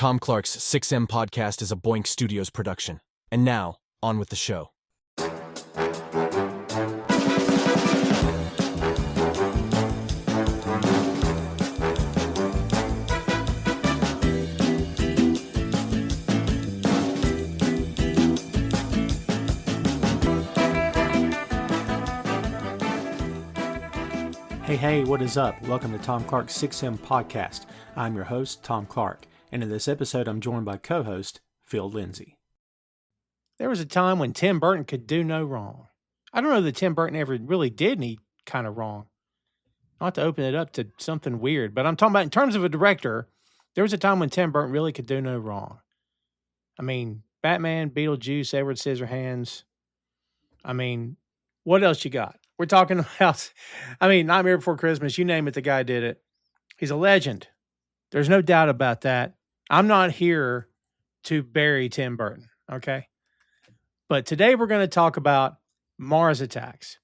Tom Clark's 6M podcast is a Boink Studios production. And now, on with the show. Hey, what is up? Welcome to Tom Clark's 6M podcast. I'm your host, Tom Clark, and in this episode, I'm joined by co-host Phil Lindsey. There was a time when Tim Burton could do no wrong. I don't know that Tim Burton ever really did any kind of wrong. Not to open it up to something weird, but I'm talking about in terms of a director, there was a time when Tim Burton really could do no wrong. I mean, Batman, Beetlejuice, Edward Scissorhands. I mean, what else you got? We're talking about, Nightmare Before Christmas, you name it, the guy did it. He's a legend. There's no doubt about that. I'm not here to bury Tim Burton, okay? But today we're going to talk about Mars Attacks.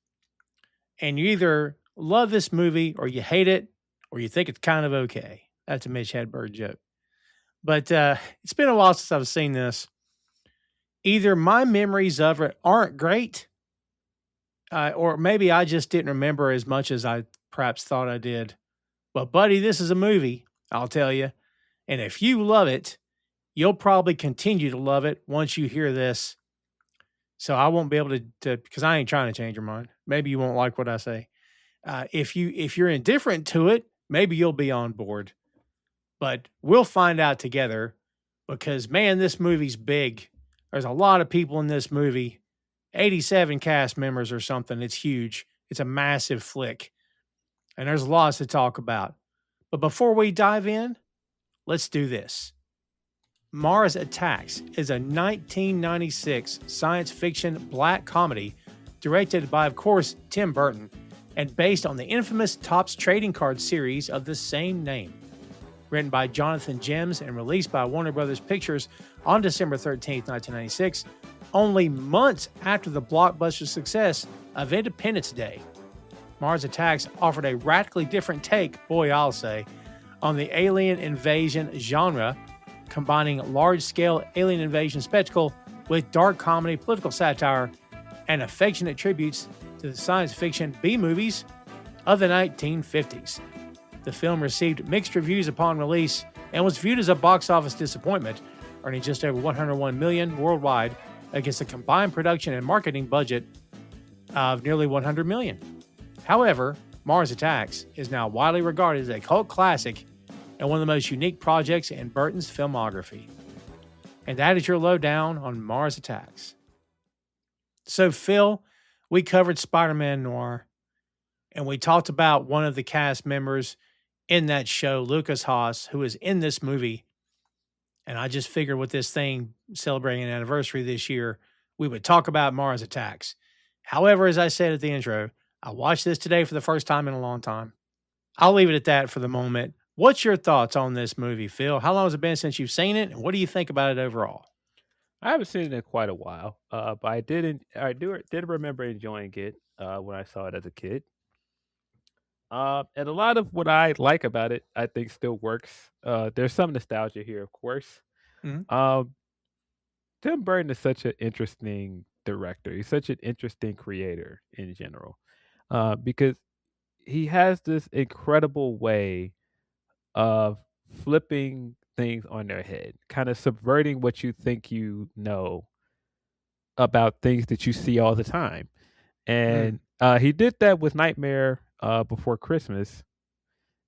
And you either love this movie or you hate it or you think it's kind of okay. That's a Mitch Hedberg joke. But it's been a while since I've seen this. Either my memories of it aren't great, or maybe I just didn't remember as much as I perhaps thought I did. But, buddy, this is a movie, I'll tell you. And if you love it, you'll probably continue to love it once you hear this. So I won't be able to because I ain't trying to change your mind. Maybe you won't like what I say. If you're indifferent to it, maybe you'll be on board. But we'll find out together because, man, this movie's big. There's a lot of people in this movie. 87 cast members or something. It's huge. It's a massive flick. And there's lots to talk about. But before we dive in, let's do this. Mars Attacks is a 1996 science fiction black comedy directed by, of course, Tim Burton and based on the infamous Topps trading card series of the same name. Written by Jonathan Gems and released by Warner Brothers Pictures on December 13th, 1996, only months after the blockbuster success of Independence Day. Mars Attacks offered a radically different take, boy I'll say, on the alien invasion genre, combining large-scale alien invasion spectacle with dark comedy, political satire, and affectionate tributes to the science fiction B-movies of the 1950s. The film received mixed reviews upon release and was viewed as a box office disappointment, earning just over $101 million worldwide against a combined production and marketing budget of nearly $100 million. However, Mars Attacks is now widely regarded as a cult classic and one of the most unique projects in Burton's filmography. And that is your lowdown on Mars Attacks. So, Phil, we covered Spider-Man Noir, and we talked about one of the cast members in that show, Lucas Haas, who is in this movie. And I just figured with this thing celebrating an anniversary this year, we would talk about Mars Attacks. However, as I said at the intro, I watched this today for the first time in a long time. I'll leave it at that for the moment. What's your thoughts on this movie, Phil? How long has it been since you've seen it, and what do you think about it overall? I haven't seen it in quite a while, but I did remember enjoying it when I saw it as a kid. And a lot of what I like about it, I think, still works. There's some nostalgia here, of course. Mm-hmm. Tim Burton is such an interesting director. He's such an interesting creator in general, because he has this incredible way of flipping things on their head, kind of subverting what you think you know about things that you see all the time. And he did that with Nightmare Before Christmas.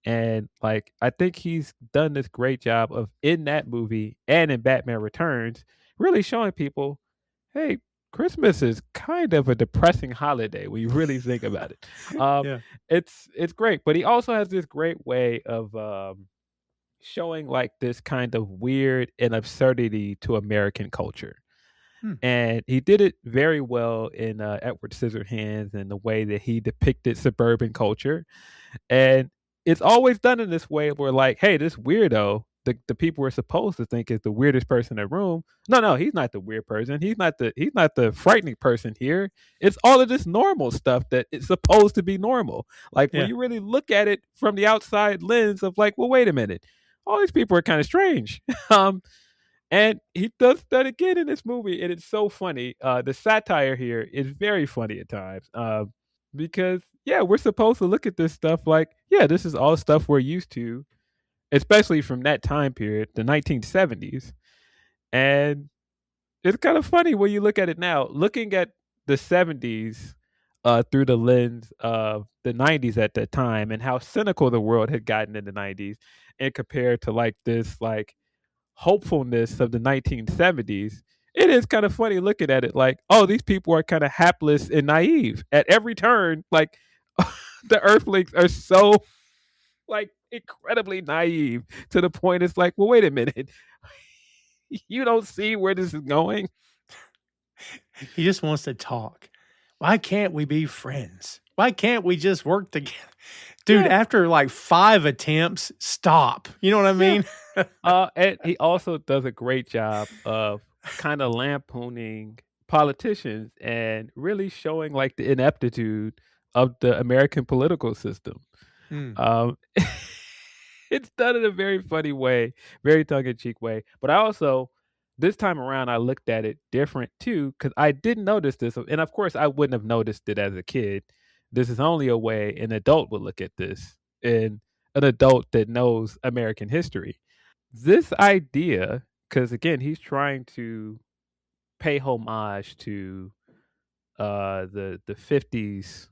And I think he's done this great job of, in that movie and in Batman Returns, really showing people, hey, Christmas is kind of a depressing holiday when you really think about it. Yeah. It's great, but he also has this great way of showing this kind of weird and absurdity to American culture. And he did it very well in Edward Scissorhands and the way that he depicted suburban culture. And it's always done in this way where hey, this weirdo, the people we're supposed to think is the weirdest person in the room. No, he's not the weird person. He's not the frightening person here. It's all of this normal stuff that it's supposed to be normal. When you really look at it from the outside lens of well, wait a minute. all these people are kind of strange. um, and he does that again in this movie, and it's so funny. The satire here is very funny at times, because yeah, we're supposed to look at this stuff like, yeah, this is all stuff we're used to, especially from that time period, the 1970s, and it's kind of funny when you look at it now, looking at the 70s through the lens of the 90s at that time and how cynical the world had gotten in the 90s and compared to like this like hopefulness of the 1970s. It is kind of funny looking at it like, oh, these people are kind of hapless and naive at every turn. Like the Earthlings are so like incredibly naive to the point it's like, well, wait a minute. You don't see where this is going? He just wants to talk. Why can't we be friends? Why can't we just work together? Dude, Yeah, after like 5 attempts, stop. You know what I yeah. mean? And he also does a great job of kind of lampooning politicians and really showing like the ineptitude of the American political system. Mm, Um, it's done in a very funny way, very tongue in cheek way. But I also, this time around, I looked at it different too because I didn't notice this, and of course, I wouldn't have noticed it as a kid. This is only a way an adult would look at this, and an adult that knows American history. This idea, because again, he's trying to pay homage to the 50s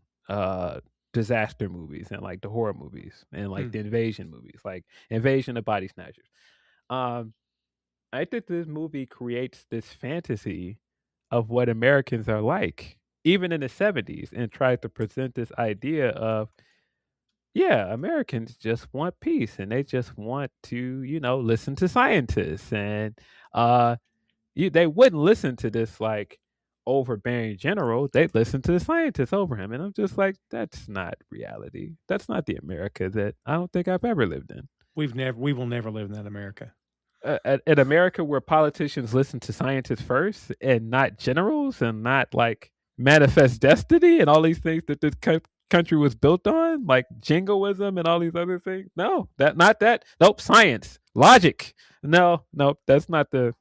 disaster movies and like the horror movies and like mm. the invasion movies, like Invasion of Body Snatchers. Um, I think this movie creates this fantasy of what Americans are like, even in the 70s, and tries to present this idea of, yeah, Americans just want peace and they just want to, listen to scientists and uh they wouldn't listen to this like overbearing general. They'd listen to the scientists over him. And I'm just like, that's not reality. That's not the America that I don't think I've ever lived in. We will never live in that America. In America, where politicians listen to scientists first and not generals and not like manifest destiny and all these things that this country was built on, like jingoism and all these other things. No, that not that. Nope, science, logic. No, nope, that's not the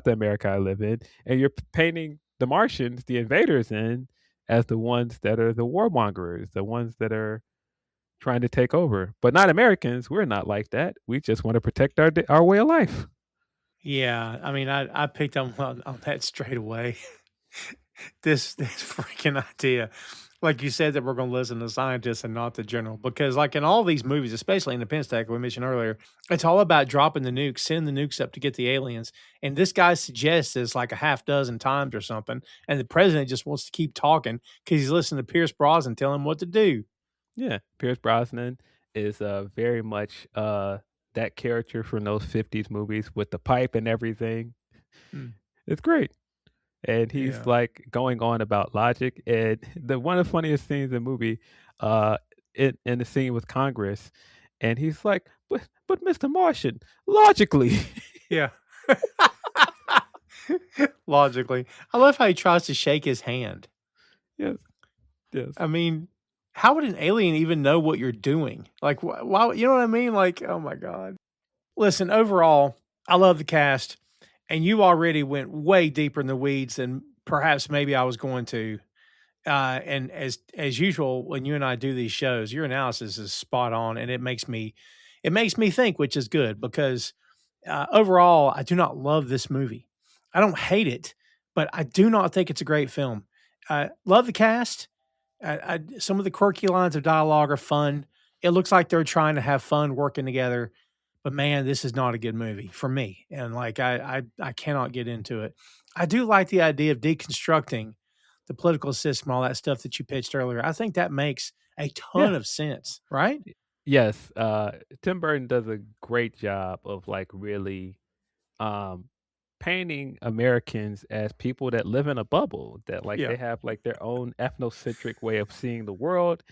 America I live in. And you're painting the Martians, the invaders, in as the ones that are the warmongers, the ones that are trying to take over. But not Americans. We're not like that. We just want to protect our way of life. Yeah, I mean, I picked up on that straight away. This freaking idea, like you said, that we're going to listen to scientists and not the general, because like in all these movies, especially Independence Day, like we mentioned earlier, it's all about dropping the nukes, sending the nukes up to get the aliens. And this guy suggests this like a half dozen times or something, and the president just wants to keep talking because he's listening to Pierce Brosnan tell him what to do. Yeah, Pierce Brosnan is very much that character from those 50s movies with the pipe and everything. Mm, It's great. And he's yeah. like going on about logic. And the one of the funniest scenes in the movie, uh, in the scene with Congress, and he's like, but Mr. Martian, logically, Yeah. Logically. I love how he tries to shake his hand. yes, yes, I mean, how would an alien even know what you're doing? Like, why, you know what I mean? Like, oh my God. Listen, overall, I love the cast, and you already went way deeper in the weeds than perhaps maybe I was going to. And as usual, when you and I do these shows, your analysis is spot on, and it makes me think, which is good because overall, I do not love this movie. I don't hate it, but I do not think it's a great film. Love the cast. Some of the quirky lines of dialogue are fun. It looks like they're trying to have fun working together, but man, this is not a good movie for me. And like I cannot get into it. I do like the idea of deconstructing the political system, all that stuff that you pitched earlier. I think that makes a yeah, ton of sense, right? yes. Tim Burton does a great job of like really um painting Americans as people that live in a bubble, that like Yeah. they have like their own ethnocentric way of seeing the world.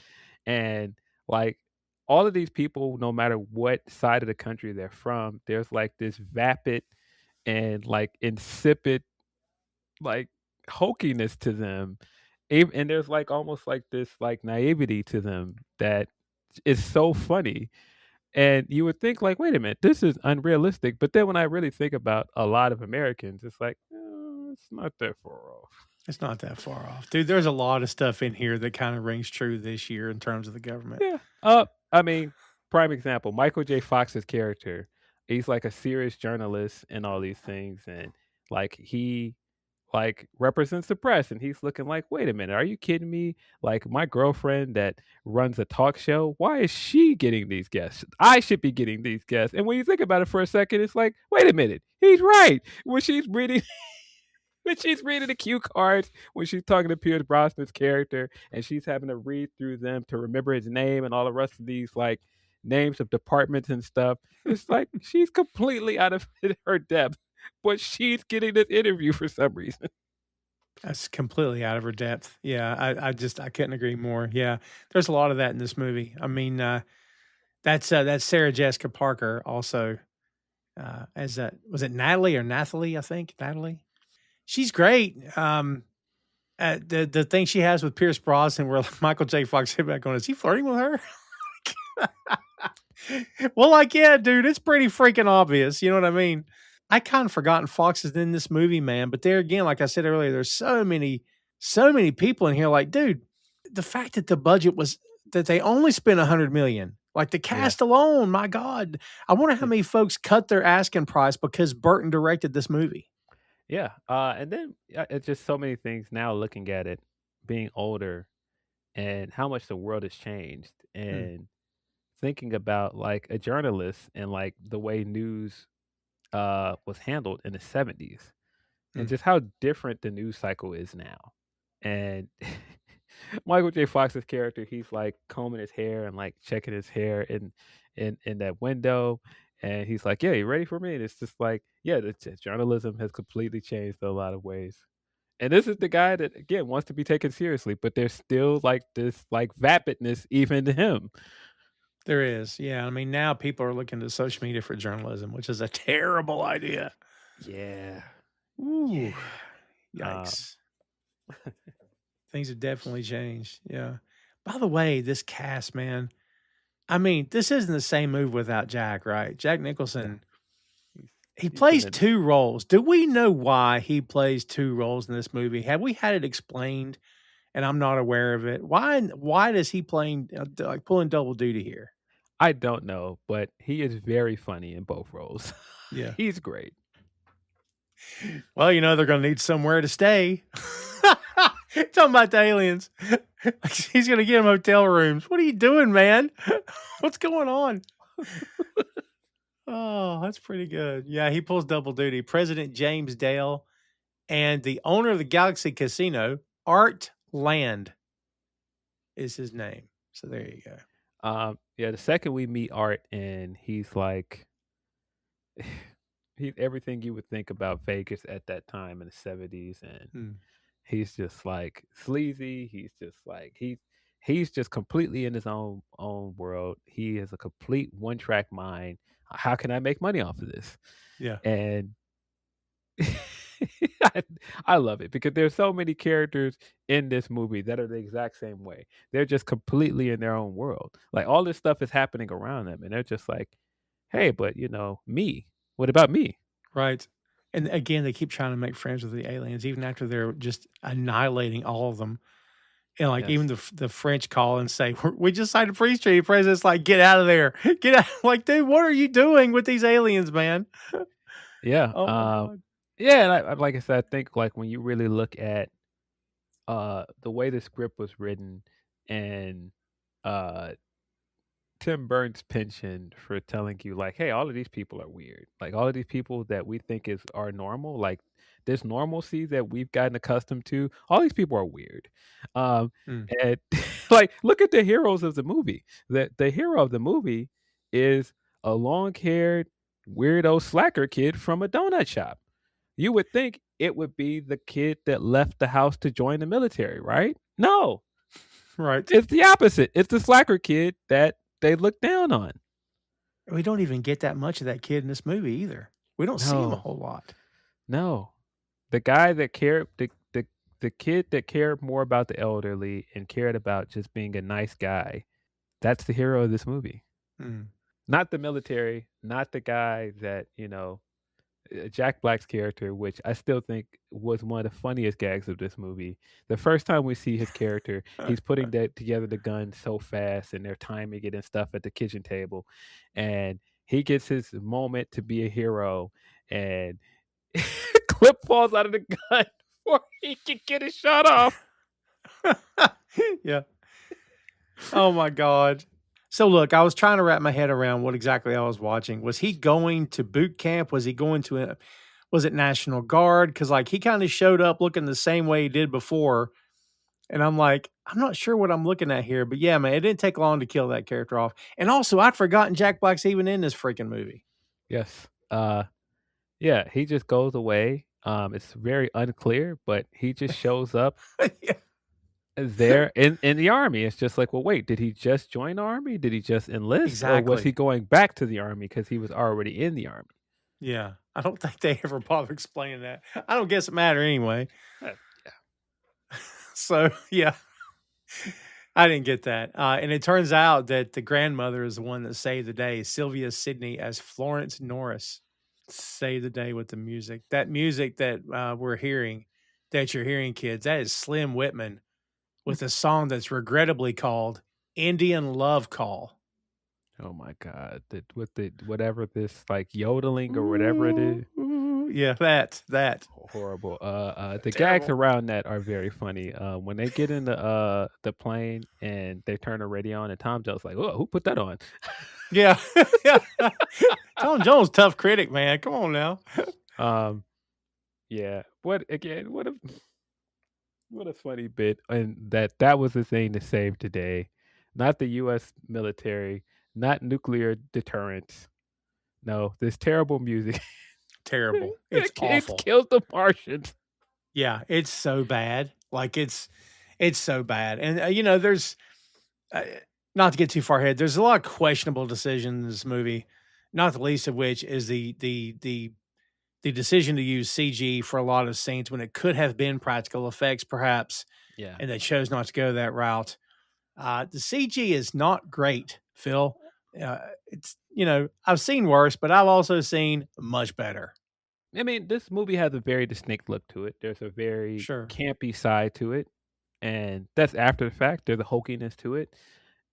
And like all of these people, no matter what side of the country they're from, there's like this vapid and like insipid like hokiness to them. And there's like almost like this like naivety to them that is so funny. And you would think like, wait a minute, this is unrealistic. But then when I really think about a lot of Americans, it's like, it's not that far off. It's not that far off. Dude, there's a lot of stuff in here that kind of rings true this year in terms of the government. Yeah. I mean, prime example, Michael J. Fox's character, he's like a serious journalist and all these things, and like he like represents the press, and he's looking like, wait a minute, are you kidding me? Like my girlfriend that runs a talk show, why is she getting these guests? I should be getting these guests. And when you think about it for a second, it's like, wait a minute, he's right. When she's reading when she's reading the cue cards, when she's talking to Pierce Brosnan's character, and she's having to read through them to remember his name and all the rest of these like names of departments and stuff, it's like she's completely out of her depth, but she's getting this interview for some reason. That's completely out of her depth. Yeah, I couldn't agree more. Yeah, there's a lot of that in this movie. I mean, that's Sarah Jessica Parker also as that was it Natalie or Nathalie? I think Natalie. She's great. The thing she has with Pierce Brosnan, where Michael J. Fox hit back on, is he flirting with her? Well, like, yeah, dude, it's pretty freaking obvious. You know what I mean? I kind of forgotten Fox is in this movie, man. But there again, like I said earlier, there's so many people in here. Like, dude, the fact that the budget was that they only spent 100 million, like the Yeah. cast alone, my God. I wonder how many folks cut their asking price because Burton directed this movie. Yeah. And then it's just so many things now looking at it, being older and how much the world has changed Mm, and thinking about like a journalist and like the way news was handled in the 70s and mm. just how different the news cycle is now. And Michael J. Fox's character, he's like combing his hair and like checking his hair in that window. And he's like, "Yeah, you ready for me?" And it's just like, yeah, journalism has completely changed in a lot of ways. And this is the guy that again wants to be taken seriously, but there's still like this like vapidness even to him. There is. Yeah. I mean, now people are looking to social media for journalism, which is a terrible idea. Yeah. Ooh, Yeah. Uh, yikes. Things have definitely changed. Yeah. By the way, this cast, man, I mean, this isn't the same movie without Jack, right? Jack yeah. Nicholson, He's, he he's been plays in. two roles. Do we know why he plays two roles in this movie? Have we had it explained and I'm not aware of it? Why does he playing like pulling double duty here? I don't know, but he is very funny in both roles. Yeah. He's great. Well, they're going to need somewhere to stay. Talking about the aliens. Like, he's going to get him hotel rooms. What are you doing, man? What's going on? Oh, that's pretty good. Yeah, he pulls double duty. President James Dale and the owner of the Galaxy Casino, Art Land, is his name. So there you go. Yeah, the second we meet Art and he's like he's everything you would think about Vegas at that time in the 70s and Hmm. he's just like sleazy, he's just like he's just completely in his own world. He has a complete one-track mind. How can I make money off of this? Yeah. And I, I love it because there's so many characters in this movie that are the exact same way. They're just completely in their own world. Like all this stuff is happening around them, and they're just like, "Hey, but me. What about me?" Right. And again, they keep trying to make friends with the aliens, even after they're just annihilating all of them. And like even Yes. the French call and say, "We just signed a peace treaty." The president's like, "Get out of there, get out!" Like, dude, what are you doing with these aliens, man? Yeah. Oh my god. Yeah. And like I said, I think like when you really look at the way the script was written and uh Tim Burton's penchant for telling you like, "Hey, all of these people are weird. Like all of these people that we think is are normal, like this normalcy that we've gotten accustomed to, all these people are weird." Mm, And like, look at the heroes of the movie. The hero of the movie is a long-haired weirdo slacker kid from a donut shop. You would think it would be the kid that left the house to join the military, right? No, right. it's the opposite. It's the slacker kid that they look down on. We don't even get that much of that kid in this movie either. We don't see him a No, whole lot. no. The guy that cared, the kid that cared more about the elderly and cared about just being a nice guy. That's the hero of this movie. Mm. Not the military, not the guy that, Jack Black's character, which I still think was one of the funniest gags of this movie. The first time we see his character, he's putting together the gun so fast and they're timing it and stuff at the kitchen table. And he gets his moment to be a hero and clip falls out of the gun before he can get his shot off. Yeah. Oh my God. So look, I was trying to wrap my head around what exactly I was watching. Was he going to boot camp? Was he going to was it National Guard? Because like he kind of showed up looking the same way he did before. And I'm like, I'm not sure what I'm looking at here. But yeah, man, it didn't take long to kill that character off. And also, I'd forgotten Jack Black's even in this freaking movie. Yes. Yeah, he just goes away. It's very unclear, but he just shows up Yeah. there in the army. It's just like, well, wait, did he just join the army? Did he just enlist? Or was he Exactly. going back to the army because he was already in the army? Yeah. I don't think they ever bother explaining that. I don't guess it mattered anyway. Yeah. So, yeah. I didn't get that. And it turns out that the grandmother is the one that saved the day. Sylvia Sidney as Florence Norris saved the day with the music. That music that we're hearing, that you're hearing, kids, that is Slim Whitman with a song that's regrettably called Indian Love Call. Oh my God. With the whatever this like yodeling or whatever it is. Ooh, yeah, that. Horrible. The gags Terrible. around that are very funny. When they get in the plane and they turn the radio on and Tom Jones like, oh, who put that on? Yeah. Yeah. Tom Jones, tough critic, man. Come on now. Yeah. What again? What a funny bit. And that was the thing to save today. Not the US military, not nuclear deterrence. No, this terrible music. Terrible. It's It awful. kills the Martians. Yeah, it's so bad. Like it's so bad. And there's uh, not to get too far ahead. There's a lot of questionable decisions in this movie. Not the least of which is the decision to use CG for a lot of scenes when it could have been practical effects, perhaps, Yeah. and they chose not to go that route. The CG is not great, Phil. It's I've seen worse, but I've also seen much better. I mean, this movie has a very distinct look to it. There's a very Sure. campy side to it, and that's after the fact. There's a hokiness to it,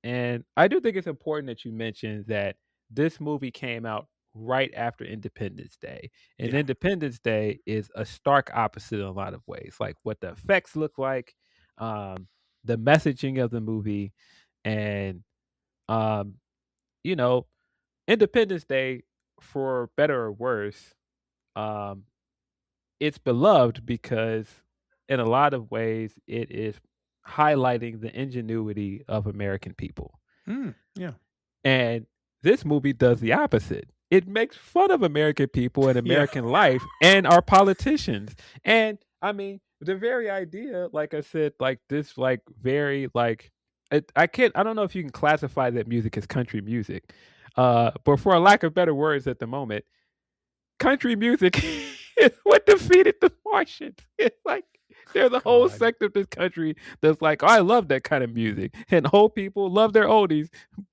and I do think it's important that you mention that this movie came out right after Independence Day, and Yeah. Independence Day is a stark opposite in a lot of ways, like what the effects look like, um, the messaging of the movie, and um, you know, Independence Day, for better or worse. Um, it's beloved because in a lot of ways it is highlighting the ingenuity of American people. Yeah. And this movie does the opposite. It makes fun of American people and Yeah. American life and our politicians. And I mean, the very idea, like I said, like this, like very, like, I don't know if you can classify that music as country music. But for a lack of better words at the moment, country music is what defeated the Martians. It's like there's a whole God. sect of this country that's like, oh, I love that kind of music, and whole people love their oldies.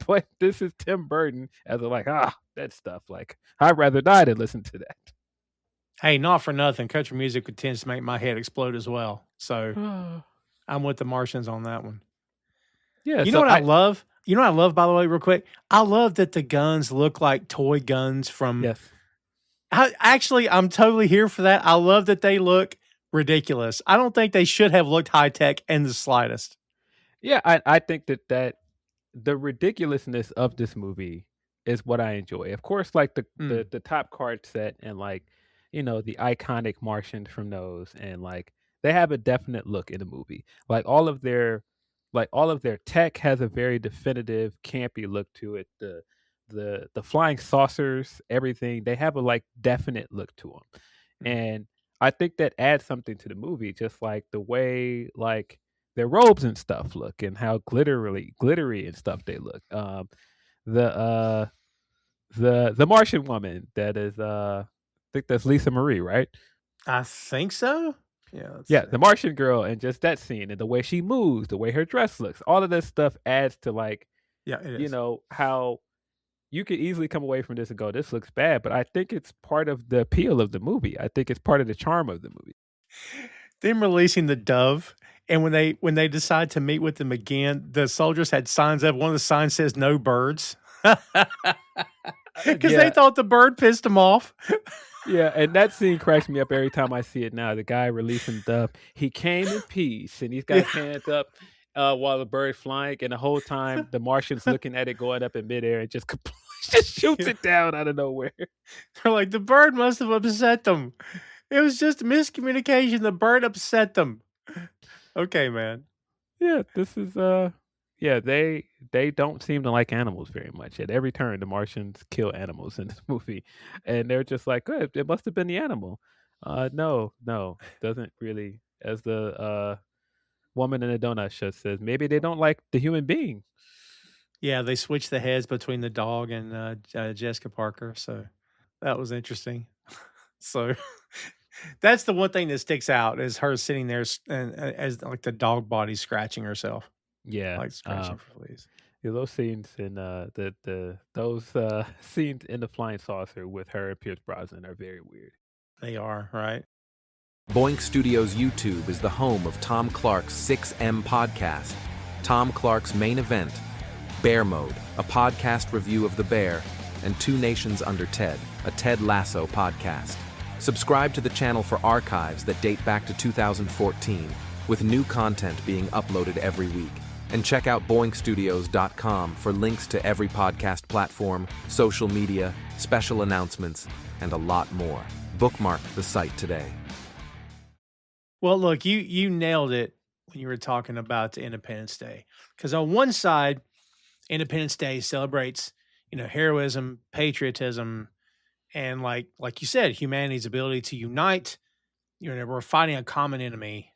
But this is Tim Burton as a like, that stuff. Like, I'd rather die than listen to that. Hey, not for nothing. Country music tends to make my head explode as well. So I'm with the Martians on that one. Yeah. You know So what I love? You know what I love, by the way, real quick? I love that the guns look like toy guns from. yes. Actually, I'm totally here for that. I love that they look ridiculous. I don't think they should have looked high tech in the slightest. Yeah, I think that the ridiculousness of this movie is what I enjoy. Of course, like the top card set and like, the iconic Martians from those, and like they have a definite look in the movie. Like all of their tech has a very definitive campy look to it. The flying saucers, everything, they have a like definite look to them. And I think that adds something to the movie, just like the way like their robes and stuff look and how glittery and stuff they look. The the Martian woman that is I think that's Lisa Marie, right? I think so. Yeah. Yeah, the Martian girl, and just that scene and the way she moves, the way her dress looks, all of this stuff adds to like, Yeah, it is. how you could easily come away from this and go, "This looks bad," but I think it's part of the appeal of the movie. I think it's part of the charm of the movie. Them releasing the dove, and when they decide to meet with them again, the soldiers had signs up. One of the signs says "No birds," because they Yeah, thought the bird pissed them off. yeah, and that scene cracks me up every time I see it now. The guy releasing the dove, he came in peace, and he's got Yeah. his hands up while the bird's flying, and the whole time the Martian's looking at it going up in midair and just just shoots it down out of nowhere. They're like, the bird must have upset them. It was just miscommunication. The bird upset them. Okay, man. Yeah, this is yeah, they don't seem to like animals very much. At every turn, the Martians kill animals in this movie, and they're just like, "Good, it must have been the animal." No, no, doesn't really. As the woman in the donut shop says, maybe they don't like the human being. Yeah, they switched the heads between the dog and Jessica Parker. So that was interesting. So that's the one thing that sticks out is her sitting there and as like the dog body scratching herself, Yeah, like scratching for fleas. yeah, those scenes in the those scenes in the flying saucer with her and Pierce Brosnan are very weird. They are, right? Boink Studios YouTube is the home of Tom Clark's 6M podcast. Tom Clark's Main Event, Bear Mode, a podcast review of The Bear, and Two Nations Under Ted, a Ted Lasso podcast. Subscribe to the channel for archives that date back to 2014, with new content being uploaded every week. And check out boinkstudios.com for links to every podcast platform, social media, special announcements, and a lot more. Bookmark the site today. Well, look, you nailed it when you were talking about Independence Day. Because on one side, Independence Day celebrates, heroism, patriotism, and like you said, humanity's ability to unite. We're fighting a common enemy.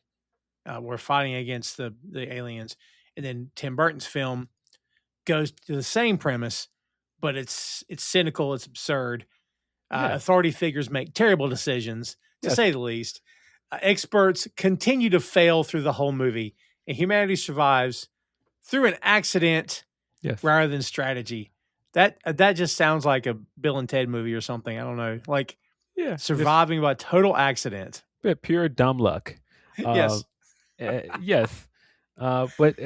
We're fighting against the aliens. And then Tim Burton's film goes to the same premise, but it's cynical, it's absurd. Yeah. Authority figures make terrible decisions, to Yes. say the least. Experts continue to fail through the whole movie, and humanity survives through an accident Yes. rather than strategy. That just sounds like a Bill and Ted movie or something. I don't know, like Yeah. surviving by total accident. Just pure dumb luck. Yes. Yes. But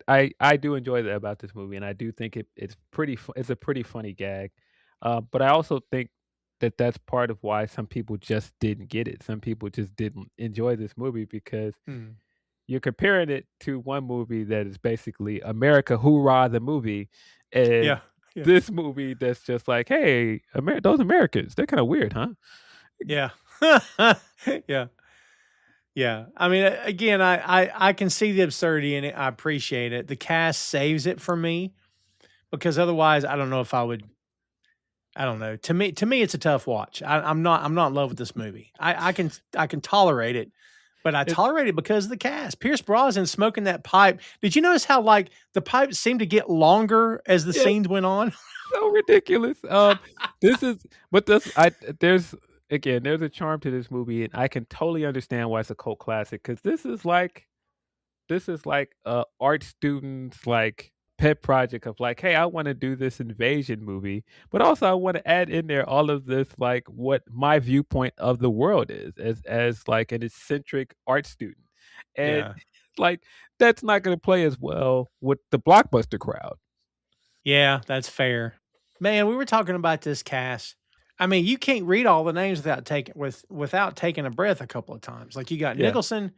I do enjoy that about this movie, and I do think it's it's a pretty funny gag. But I also think that that's part of why some people just didn't get it. Some people just didn't enjoy this movie because you're comparing it to one movie that is basically America Hoorah the movie, and Yeah. this movie that's just like, hey, those Americans, they're kind of weird, huh? Yeah. Yeah. Yeah. I mean, again, I can see the absurdity in it. I appreciate it. The cast saves it for me because otherwise I don't know if I would. I don't know. To me, it's a tough watch. I'm not in love with this movie. I can tolerate it, but I tolerate it because of the cast. Pierce Brosnan smoking that pipe. Did you notice how like the pipe seemed to get longer as the scenes went on? So ridiculous. This is, but there's a charm to this movie, and I can totally understand why it's a cult classic because this is like art students like pet project of like, hey, I want to do this invasion movie, but also I want to add in there all of this like what my viewpoint of the world is as like an eccentric art student, and Yeah. like that's not going to play as well with the blockbuster crowd. Yeah, that's fair. Man, we were talking about this cast. I mean, you can't read all the names without taking a breath a couple of times. Like you got Yeah. Nicholson,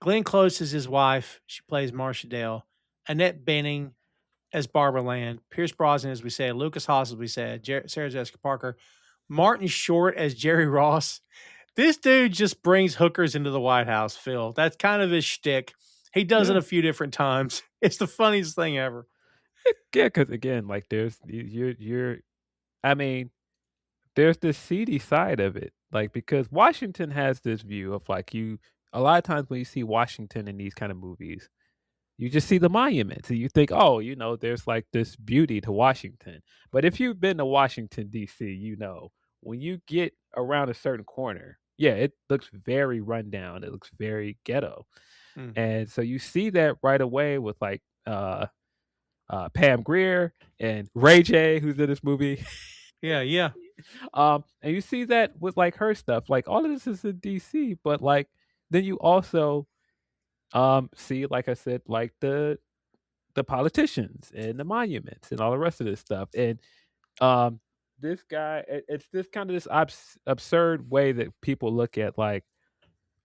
Glenn Close is his wife. She plays Marcia Dale. Annette Bening as Barbara Land. Pierce Brosnan, as we said. Lucas Haas, as we said. Sarah Jessica Parker. Martin Short as Jerry Ross. This dude just brings hookers into the White House, Phil. That's kind of his shtick. He does it a few different times. It's the funniest thing ever. Yeah, because again, like there's I mean, there's this seedy side of it, like because Washington has this view of like a lot of times when you see Washington in these kind of movies, you just see the monuments and you think, oh, there's like this beauty to Washington. But if you've been to Washington D.C., when you get around a certain corner, yeah, it looks very rundown. It looks very ghetto, and so you see that right away with like Pam Grier and Ray J, who's in this movie. Yeah. And you see that with like her stuff. Like all of this is in DC, but like then you also see, like I said, like the politicians and the monuments and all the rest of this stuff. And um this guy, it's this kind of this absurd way that people look at like,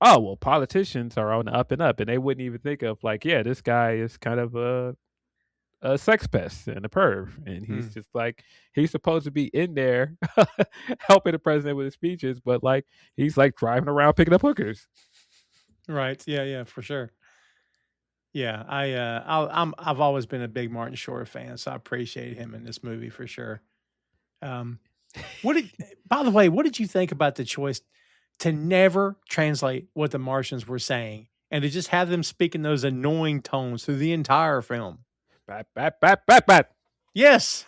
oh well, politicians are on the up and up, and they wouldn't even think of like, yeah, this guy is kind of a sex pest and a perv, and he's Mm. just like, he's supposed to be in there helping the president with his speeches, but like he's like driving around picking up hookers. Right. Yeah, for sure. Yeah, I've always been a big Martin Short fan, so I appreciate him in this movie for sure. Um, what did, by the way, what did you think about the choice to never translate what the Martians were saying and to just have them speak in those annoying tones through the entire film? Bat, bat, bat, bat, bat. Yes.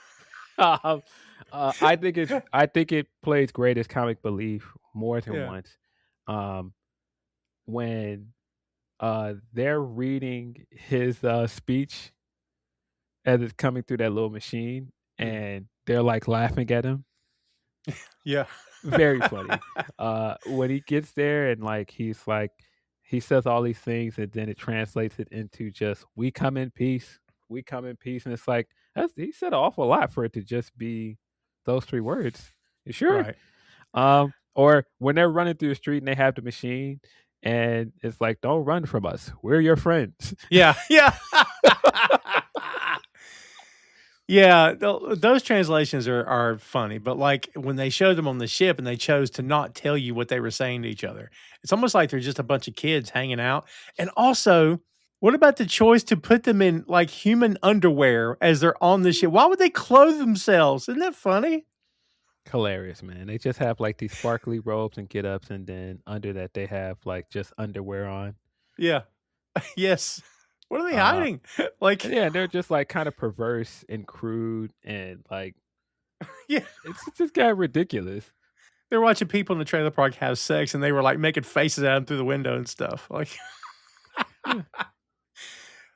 um, I think it plays great as comic relief more than Yeah. once. Um, when they're reading his speech as it's coming through that little machine, and they're like laughing at him. Yeah. Very funny. When he gets there and like he's like, he says all these things and then it translates it into just "we come in peace, we come in peace," and it's like he said an awful lot for it to just be those 3 words. You sure? Right. Or when they're running through the street and they have the machine and it's like, "Don't run from us. We're your friends." Yeah. Yeah, those translations are funny, but like when they showed them on the ship and they chose to not tell you what they were saying to each other, it's almost like they're just a bunch of kids hanging out. And also, what about the choice to put them in like human underwear as they're on the ship? Why would they clothe themselves? Isn't that funny? Hilarious, man. They just have like these sparkly robes and get ups, and then under that they have like just underwear on. Yeah. Yes. What are they Uh hiding? Like, yeah, they're just like kind of perverse and crude and like yeah, it's just got ridiculous. they're watching people in the trailer park have sex, and they were like making faces at them through the window and stuff. Like, Yeah,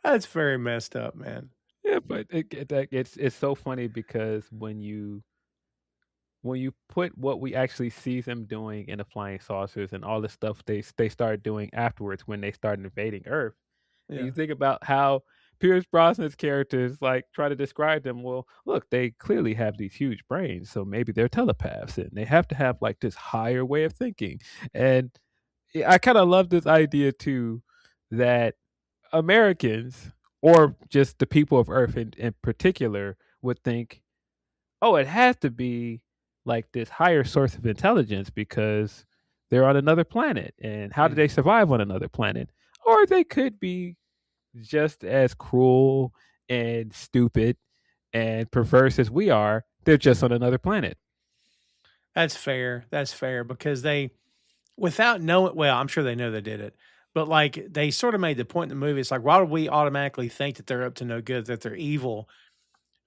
that's very messed up, man. yeah, but it's so funny because when you put what we actually see them doing in the flying saucers and all the stuff they start doing afterwards when they start invading Earth, and Yeah. you think about how Pierce Brosnan's characters like try to describe them. Well, look, they clearly have these huge brains, so maybe they're telepaths, and they have to have like this higher way of thinking. And I kind of love this idea too that Americans or just the people of Earth in particular would think, oh, it has to be like this higher source of intelligence because they're on another planet. And how do Mm. they survive on another planet? Or they could be just as cruel and stupid and perverse as we are. They're just on another planet. That's fair. That's fair because they, without knowing, well, I'm sure they know they did it, but like they sort of made the point in the movie. It's like, why would we automatically think that they're up to no good, that they're evil?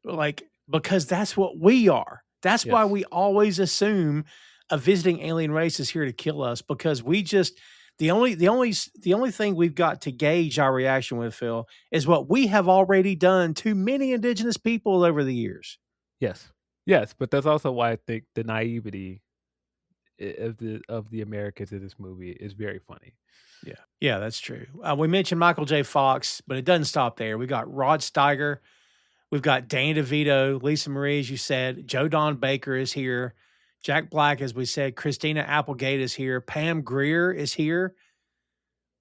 Like, because that's what we are. That's why Yes. we always assume a visiting alien race is here to kill us because we just, the only thing we've got to gauge our reaction with, Phil, is what we have already done to many indigenous people over the years. Yes. Yes. But that's also why I think the naivety of the Americans in this movie is very funny. Yeah, that's true. We mentioned Michael J. Fox, but it doesn't stop there. We got Rod Steiger. We've got Danny DeVito, Lisa Marie, as you said. Joe Don Baker is here. Jack Black, as we said. Christina Applegate is here. Pam Grier is here.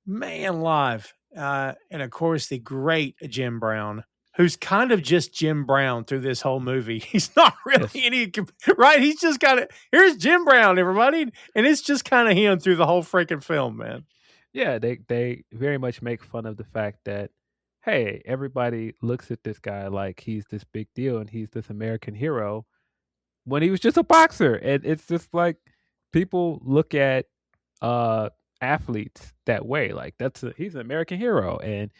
Man, live. And of course, the great Jim Brown, who's kind of just Jim Brown through this whole movie. He's not really Yes. any, right? He's just got it. Here's Jim Brown, everybody. And it's just kind of him through the whole freaking film, man. Yeah, they very much make fun of the fact that, hey, everybody looks at this guy like he's this big deal and he's this American hero when he was just a boxer. And it's just like people look at uh athletes that way. Like he's an American hero. And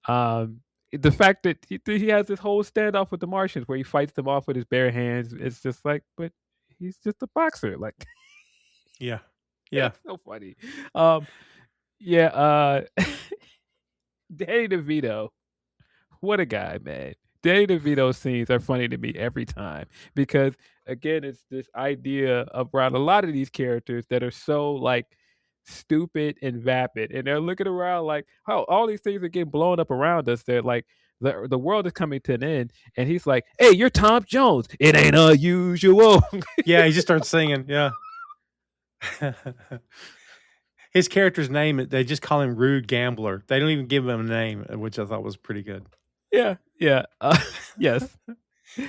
Mm. the fact that he has this whole standoff with the Martians where he fights them off with his bare hands, it's just like, but he's just a boxer. Like Yeah. Yeah. it's so funny. Um yeah, Danny DeVito, what a guy, man. Danny DeVito's scenes are funny to me every time because again, it's this idea around a lot of these characters that are so like stupid and vapid, and they're looking around like how all these things are getting blown up around us. They're like the world is coming to an end, and he's like, "Hey, you're Tom Jones. It ain't unusual." Yeah, he just starts singing. Yeah. His character's name, they just call him Rude Gambler. They don't even give him a name, which I thought was pretty good. Yeah. Yes.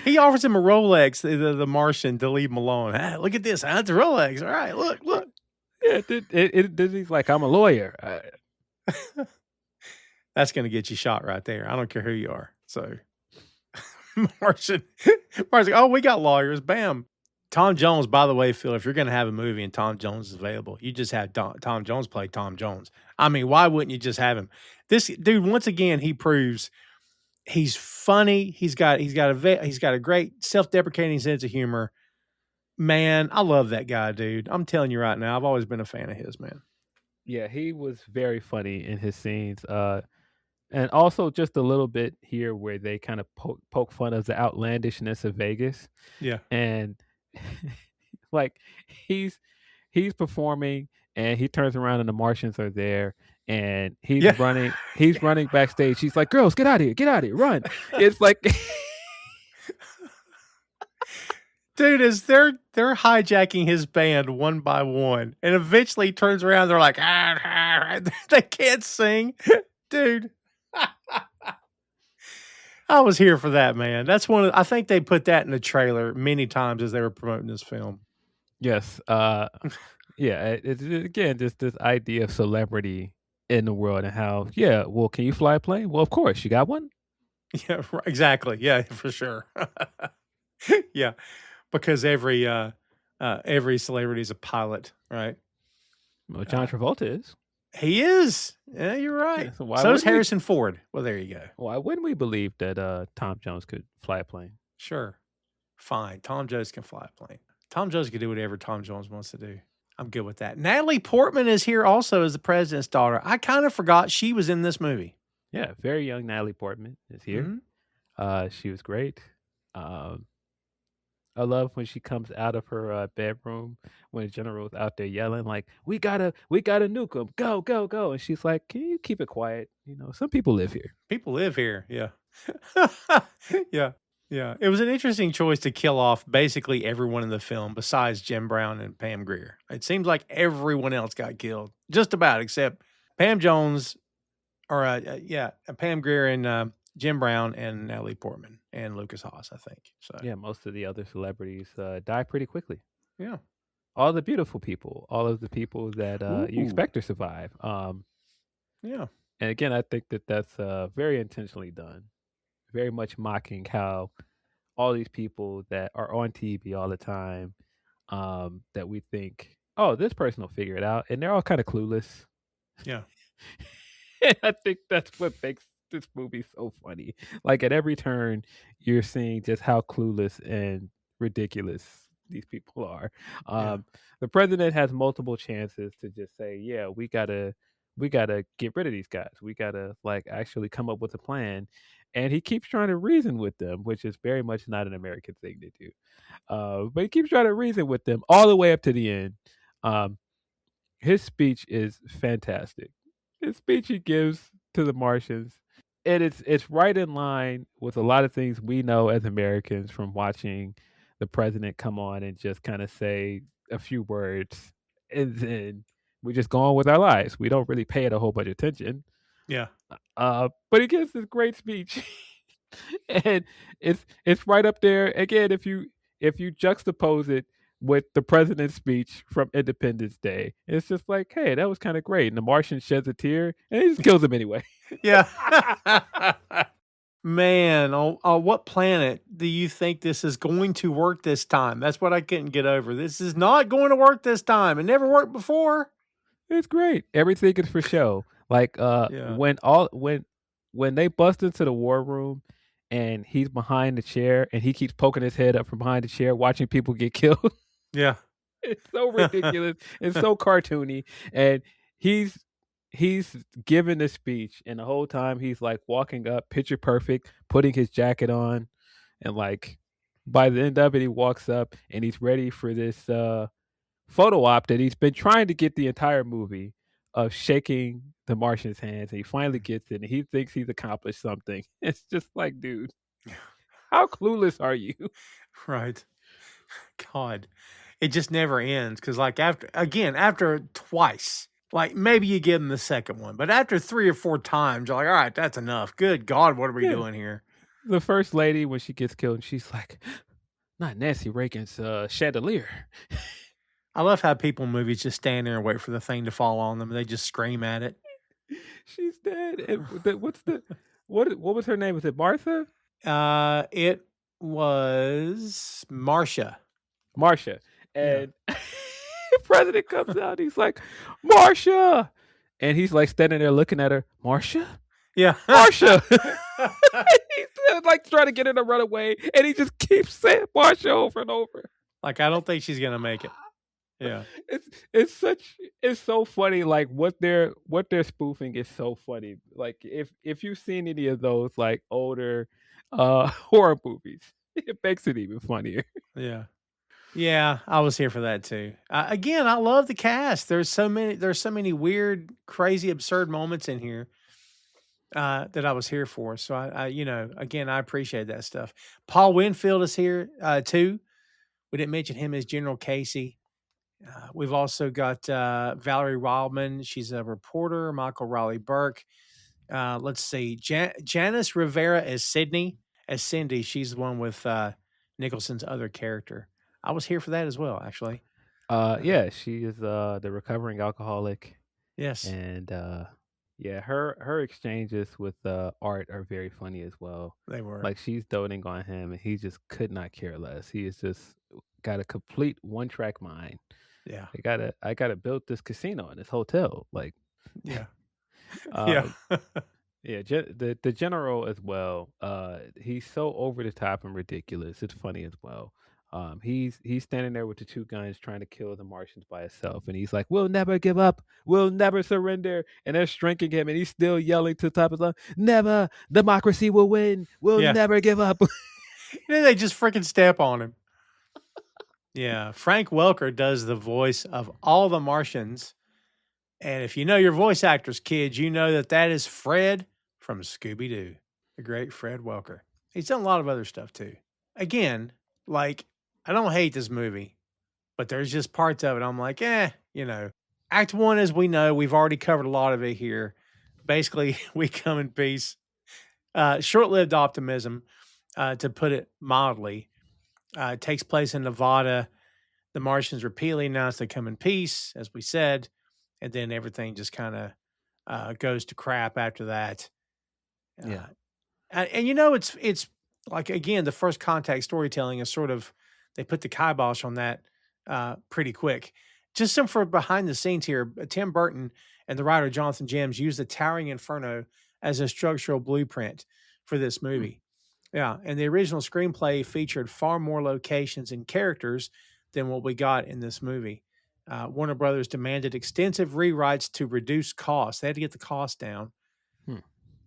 He offers him a Rolex, the Martian, to leave him alone. Ah, look at this. It's a Rolex. All right, look. Yeah, he's like, I'm a lawyer. That's going to get you shot right there. I don't care who you are. So, Martian's like, oh, we got lawyers. Bam. Tom Jones, by the way, Phil, if you're going to have a movie and Tom Jones is available, you just have Tom Jones play Tom Jones. I mean, why wouldn't you just have him? This dude, once again, he proves he's funny. He's got a great self-deprecating sense of humor. Man, I love that guy, dude. I'm telling you right now, I've always been a fan of his, man. Yeah, he was very funny in his scenes. And also just a little bit here where they kind of poke fun of the outlandishness of Vegas. Yeah. And like he's performing and he turns around and the Martians are there and he's running backstage. He's like, "Girls, get out of here, run." It's like dude, as they're hijacking his band one by one, and eventually turns around, they're like, they can't sing. Dude. I was here for that, man. That's I think they put that in the trailer many times as they were promoting this film. Yes. Yeah, it's again just this idea of celebrity in the world and how, yeah, well, can you fly a plane? Well, of course, you got one? Yeah, exactly. Yeah, for sure. Yeah. Because every celebrity is a pilot, right? Well, John Travolta is. He is. Yeah, you're right. Yeah, so is Harrison Ford. Well, there you go. Why wouldn't we believe that Tom Jones could fly a plane? Sure. Fine. Tom Jones can fly a plane. Tom Jones can do whatever Tom Jones wants to do. I'm good with that. Natalie Portman is here also as the president's daughter. I kind of forgot she was in this movie. Yeah, very young Natalie Portman is here. Mm-hmm. She was great. I love when she comes out of her bedroom when the general's out there yelling like, we gotta nuke them, go, go, go. And she's like, can you keep it quiet? You know, some people live here. People live here, yeah. Yeah. It was an interesting choice to kill off basically everyone in the film besides Jim Brown and Pam Grier. It seems like everyone else got killed, just about, except Pam Jones, or Pam Grier and Jim Brown and Natalie Portman and Lucas Haas, I think. So yeah, most of the other celebrities die pretty quickly. Yeah, all the beautiful people, all of the people that you expect to survive. Yeah, and again, I think that's very intentionally done, very much mocking how all these people that are on TV all the time, that we think, oh, this person will figure it out, and they're all kind of clueless. Yeah, and I think that's what makes this movie so funny. Like at every turn, you're seeing just how clueless and ridiculous these people are. The president has multiple chances to just say, "Yeah, we gotta get rid of these guys. We gotta like actually come up with a plan." And he keeps trying to reason with them, which is very much not an American thing to do. But he keeps trying to reason with them all the way up to the end. His speech is fantastic. His speech he gives to the Martians. And it's right in line with a lot of things we know as Americans from watching the president come on and just kind of say a few words, and then we just go on with our lives. We don't really pay it a whole bunch of attention. Yeah. But he gives this great speech, and it's right up there again. If you juxtapose it with the president's speech from Independence Day, it's just like, hey, that was kind of great. And the Martian sheds a tear, and he just kills him anyway. Yeah. Man, on what planet do you think this is going to work this time? That's what I couldn't get over. This is not going to work this time. It never worked before. It's great. Everything is for show. Like when they bust into the war room and he's behind the chair and he keeps poking his head up from behind the chair, watching people get killed. Yeah. It's so ridiculous. It's so cartoony. And he's he's giving the speech, and the whole time he's like walking up, picture perfect, putting his jacket on, and like by the end of it, he walks up and he's ready for this photo op that he's been trying to get the entire movie of shaking the Martian's hands, and he finally gets it, and he thinks he's accomplished something. It's just like, dude, how clueless are you? Right. God, it just never ends. Because, like, after twice, like, maybe you give them the second one, but after 3 or 4 times, you're like, all right, that's enough. Good God, what are we Yeah. doing here? The first lady, when she gets killed, she's like, not Nancy Reagan's chandelier. I love how people in movies just stand there and wait for the thing to fall on them. And they just scream at it. She's dead. What was her name? Was it Martha? It was Marcia. Marcia. And the president comes out. He's like, Marcia. And he's like standing there looking at her. Marcia? Yeah. Marcia. He's like trying to get her to run away. And he just keeps saying Marcia over and over. Like, I don't think she's going to make it. Yeah. It's so funny. Like what they're spoofing is so funny. Like if you've seen any of those like older horror movies, it makes it even funnier. Yeah. Yeah, I was here for that too. Again, I love the cast. There's so many weird, crazy, absurd moments in here that I was here for. So again, I appreciate that stuff. Paul Winfield is here too. We didn't mention him as General Casey. We've also got Valerie Wildman. She's a reporter. Michael Riley Burke. Let's see. Janice Rivera as Sydney. As Cindy, she's the one with Nicholson's other character. I was here for that as well, actually. Yeah, she is the recovering alcoholic. Yes. And yeah, her exchanges with Art are very funny as well. They were. Like she's doting on him, and he just could not care less. He is just got a complete one-track mind. Yeah. I gotta build this casino and this hotel. Like, yeah. yeah. Yeah, the general as well. He's so over the top and ridiculous. It's funny as well. He's standing there with the 2 guns trying to kill the Martians by himself, and he's like, "We'll never give up. We'll never surrender." And they're shrinking him, and he's still yelling to the top of the lungs, "Never! Democracy will win. We'll never give up." They just freaking step on him. Yeah, Frank Welker does the voice of all the Martians. And if you know your voice actors, kids, you know that is Fred from Scooby-Doo, the great Fred Welker. He's done a lot of other stuff too. Again, like, I don't hate this movie, but there's just parts of it I'm like, Act 1, as we know, we've already covered a lot of it here. Basically, we come in peace. Short-lived optimism, to put it mildly. It takes place in Nevada. The Martians repeatedly announce they come in peace, as we said, and then everything just kind of goes to crap after that. Yeah. And it's like, again, the first contact storytelling is sort of, they put the kibosh on that pretty quick. Just some for behind the scenes here, Tim Burton and the writer Jonathan Gems used the Towering Inferno as a structural blueprint for this movie. Yeah, and the original screenplay featured far more locations and characters than what we got in this movie. Warner Brothers demanded extensive rewrites to reduce costs. They had to get the cost down.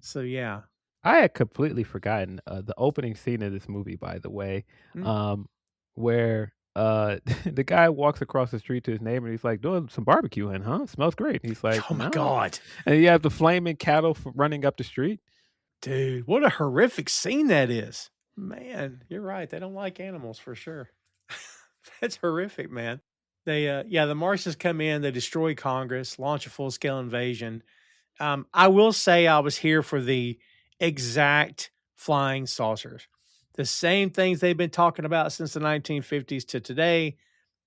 So, yeah. I had completely forgotten the opening scene of this movie, by the way, where the guy walks across the street to his neighbor and he's like, doing some barbecuing, huh? Smells great. And he's like, oh my "No." God. And you have the flaming cattle running up the street. Dude, what a horrific scene that is. Man, you're right. They don't like animals for sure. That's horrific, man. They, the Martians come in, they destroy Congress, launch a full-scale invasion. I will say I was here for the exact flying saucers. The same things they've been talking about since the 1950s to today.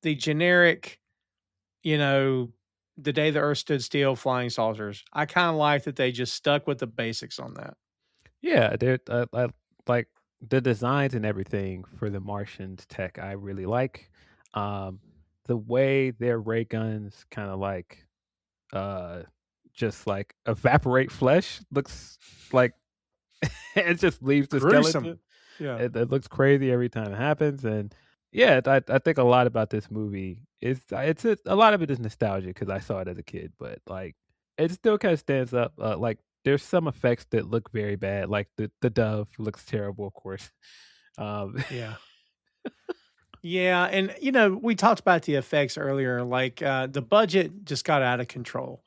The generic, the day the Earth stood still, flying saucers. I kind of like that they just stuck with the basics on that. Yeah, they're like the designs and everything for the Martians tech. I really like the way their ray guns kind of like just like evaporate flesh. Looks like it just leaves the Gruesome. skeleton. Yeah, it looks crazy every time it happens, and yeah, I think a lot about this movie is a lot of it is nostalgia because I saw it as a kid, but like it still kind of stands up. Like there's some effects that look very bad, like the dove looks terrible, of course. Um, Yeah. Yeah, and we talked about the effects earlier. Like the budget just got out of control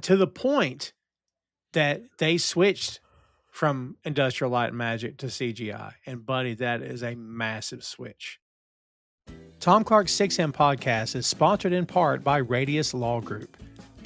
to the point that they switched from Industrial Light and Magic to CGI. And buddy, that is a massive switch. Tom Clark's 6M podcast is sponsored in part by Radius Law Group.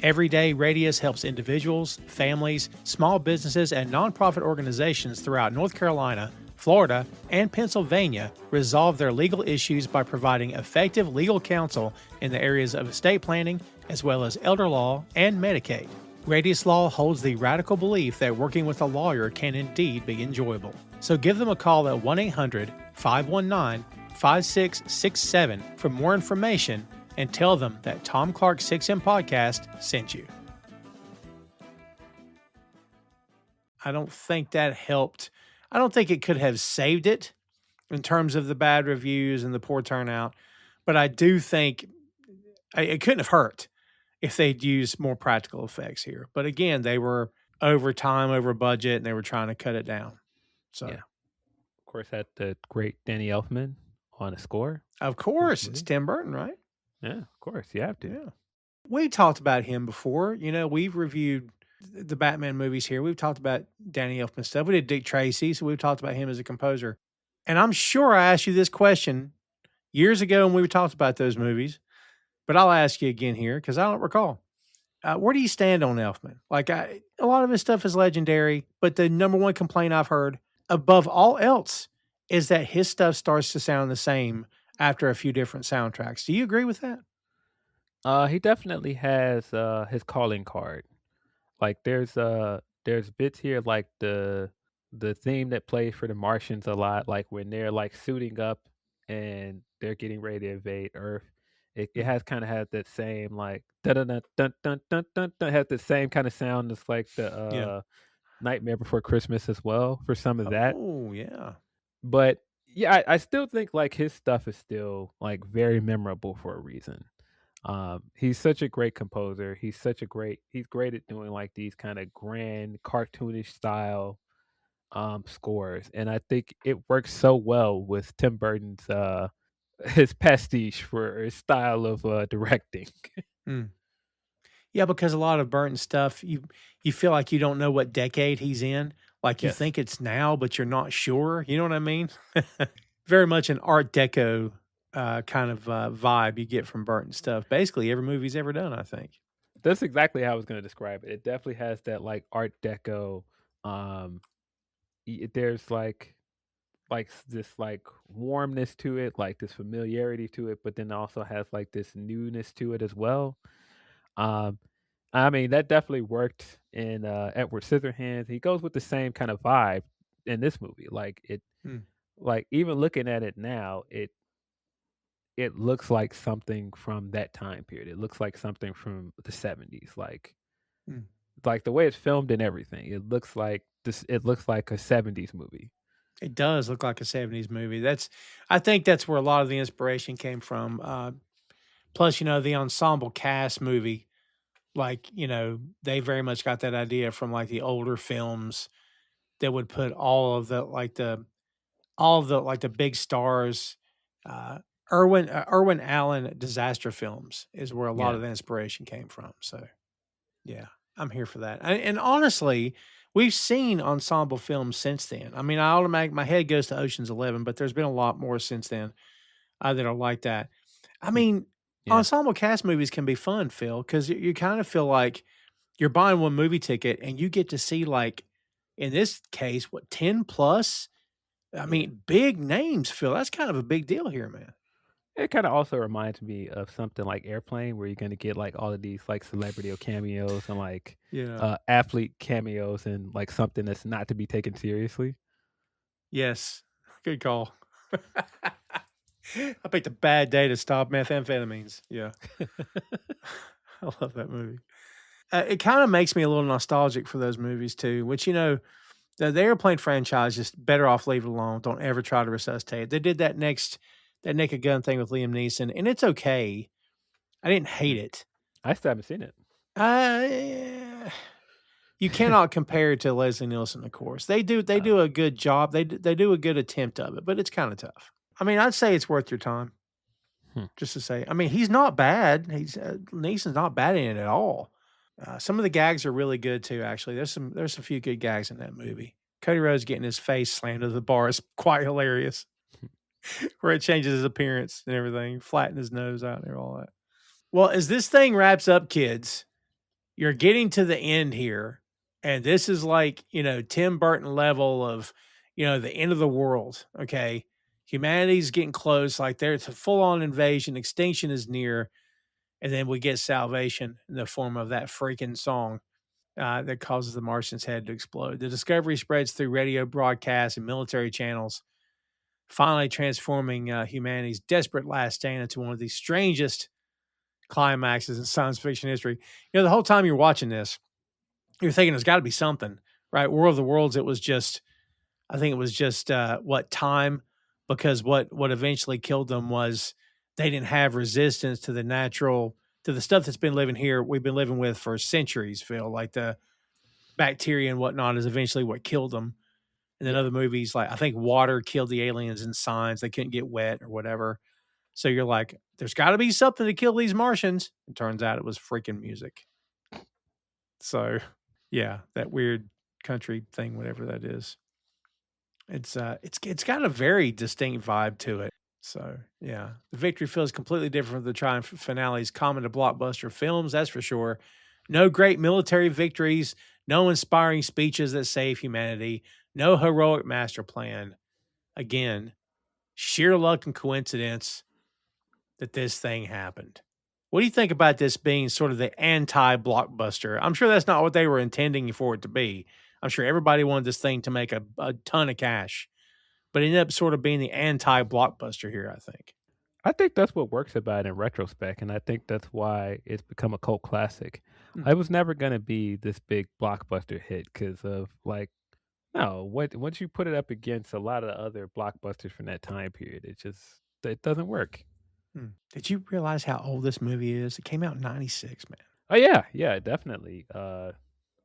Every day, Radius helps individuals, families, small businesses, and nonprofit organizations throughout North Carolina, Florida, and Pennsylvania resolve their legal issues by providing effective legal counsel in the areas of estate planning, as well as elder law and Medicaid. Radius Law holds the radical belief that working with a lawyer can indeed be enjoyable. So give them a call at 1-800-519-5667 for more information and tell them that Tom Clark's 6M podcast sent you. I don't think that helped. I don't think it could have saved it in terms of the bad reviews and the poor turnout, but I do think it couldn't have hurt if they'd used more practical effects here. But again, they were over time, over budget, and they were trying to cut it down. So, yeah, of course, had the great Danny Elfman on a score. Of course, it's Tim Burton, right? Yeah, of course, you have to. Yeah. We talked about him before. We've reviewed the Batman movies here. We've talked about Danny Elfman stuff. We did Dick Tracy, so we've talked about him as a composer. And I'm sure I asked you this question years ago when we talked about those movies, but I'll ask you again here because I don't recall. Where do you stand on Elfman? Like, a lot of his stuff is legendary, but the number one complaint I've heard above all else is that his stuff starts to sound the same after a few different soundtracks. Do you agree with that? He definitely has his calling card. Like there's bits here like the theme that plays for the Martians a lot, like when they're like suiting up and they're getting ready to invade Earth. It has kind of had that same like dun dun dun dun dun dun dun dun, has the same kind of sound as like the Yeah. Nightmare Before Christmas as well for some of that. Oh, yeah. But yeah, I still think like his stuff is still like very memorable for a reason. He's such a great composer. He's great at doing like these kind of grand cartoonish style scores. And I think it works so well with Tim Burton's his pastiche for his style of directing. Mm. Yeah, because a lot of Burton stuff, you feel like you don't know what decade he's in. Like you Yes. think it's now, but you're not sure. You know what I mean? Very much an Art Deco kind of vibe you get from Burton stuff. Basically, every movie he's ever done, I think. That's exactly how I was going to describe it. It definitely has that like Art Deco. There's like this like warmness to it, like this familiarity to it, but then also has like this newness to it as well. Um, I mean that definitely worked in Edward Scissorhands. He goes with the same kind of vibe in this movie. Like it, Mm. like even looking at it now, it looks like something from that time period. It looks like something from the 70s. Mm. Like the way it's filmed and everything. It looks like this. It looks like a 70s movie. It does look like a 70s movie. I think that's where a lot of the inspiration came from. Plus, the ensemble cast movie, like, they very much got that idea from like the older films that would put all of the big stars. Irwin Allen disaster films is where a lot Yeah. of the inspiration came from. So, yeah, I'm here for that. And honestly, we've seen ensemble films since then. I mean, my head goes to Ocean's 11, but there's been a lot more since then that are like that. I mean, Yeah. ensemble cast movies can be fun, Phil, because you kind of feel like you're buying one movie ticket and you get to see, like, in this case, 10 plus? I mean, big names, Phil. That's kind of a big deal here, man. It kind of also reminds me of something like Airplane, where you're going to get like all of these like celebrity cameos and like Yeah. athlete cameos and like something that's not to be taken seriously. Yes. Good call. I picked a bad day to stop methamphetamines. Yeah. I love that movie. It kind of makes me a little nostalgic for those movies too, which, the Airplane franchise, just better off leave it alone. Don't ever try to resuscitate it. They did that Naked Gun thing with Liam Neeson, and it's okay. I didn't hate it. I still haven't seen it. Uh, you cannot compare it to Leslie Nielsen, of course. They do a good job. They do a good attempt of it, but it's kind of tough. I mean, I'd say it's worth your time. Hmm. Just to say, I mean, he's not bad. Neeson's not bad in it at all. Some of the gags are really good too. Actually, there's a few good gags in that movie. Cody Rhodes getting his face slammed to the bar is quite hilarious. Where it changes his appearance and everything, flatten his nose out and all that. Well, as this thing wraps up, kids, you're getting to the end here, and this is like, Tim Burton level of, the end of the world. Okay, humanity's getting close. Like there's a full on invasion, extinction is near, and then we get salvation in the form of that freaking song. That causes the Martian's head to explode. The discovery spreads through radio broadcasts and military channels, finally transforming humanity's desperate last stand into one of the strangest climaxes in science fiction history. The whole time you're watching this, you're thinking there's got to be something, right? War of the Worlds, I think it was just what time, because what eventually killed them was they didn't have resistance to the stuff that's been living here, we've been living with for centuries, Phil, like the bacteria and whatnot is eventually what killed them. And then other movies, like I think water killed the aliens in Signs. They couldn't get wet or whatever. So you're like, there's got to be something to kill these Martians. It turns out it was freaking music. So, yeah, that weird country thing, whatever that is. It's got a very distinct vibe to it. So, yeah, the victory feels completely different from the triumph finales common to blockbuster films, that's for sure. No great military victories, no inspiring speeches that save humanity, no heroic master plan. Again, sheer luck and coincidence that this thing happened. What do you think about this being sort of the anti-blockbuster? I'm sure that's not what they were intending for it to be. I'm sure everybody wanted this thing to make a ton of cash, but it ended up sort of being the anti-blockbuster here, I think. I think that's what works about it in retrospect, and I think that's why it's become a cult classic. Hmm. It was never going to be this big blockbuster hit because of no, once you put it up against a lot of the other blockbusters from that time period, it doesn't work. Did you realize how old this movie is? It came out in 96, man. Oh yeah, definitely. A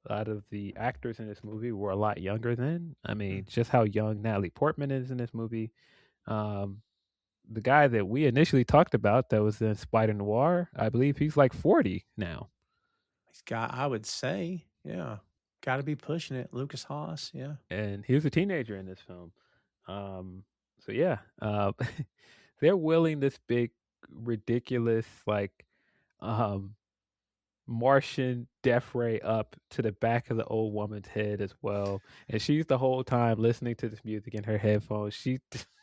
lot of the actors in this movie were a lot younger then. I mean, just how young Natalie Portman is in this movie. Um, the guy that we initially talked about that was in Spider Noir, I believe he's like 40 now. I would say, yeah, got to be pushing it. Lucas Haas, yeah. And he was a teenager in this film. So yeah, they're willing this big, ridiculous, um, Martian death ray up to the back of the old woman's head as well. And she's the whole time listening to this music in her headphones. She's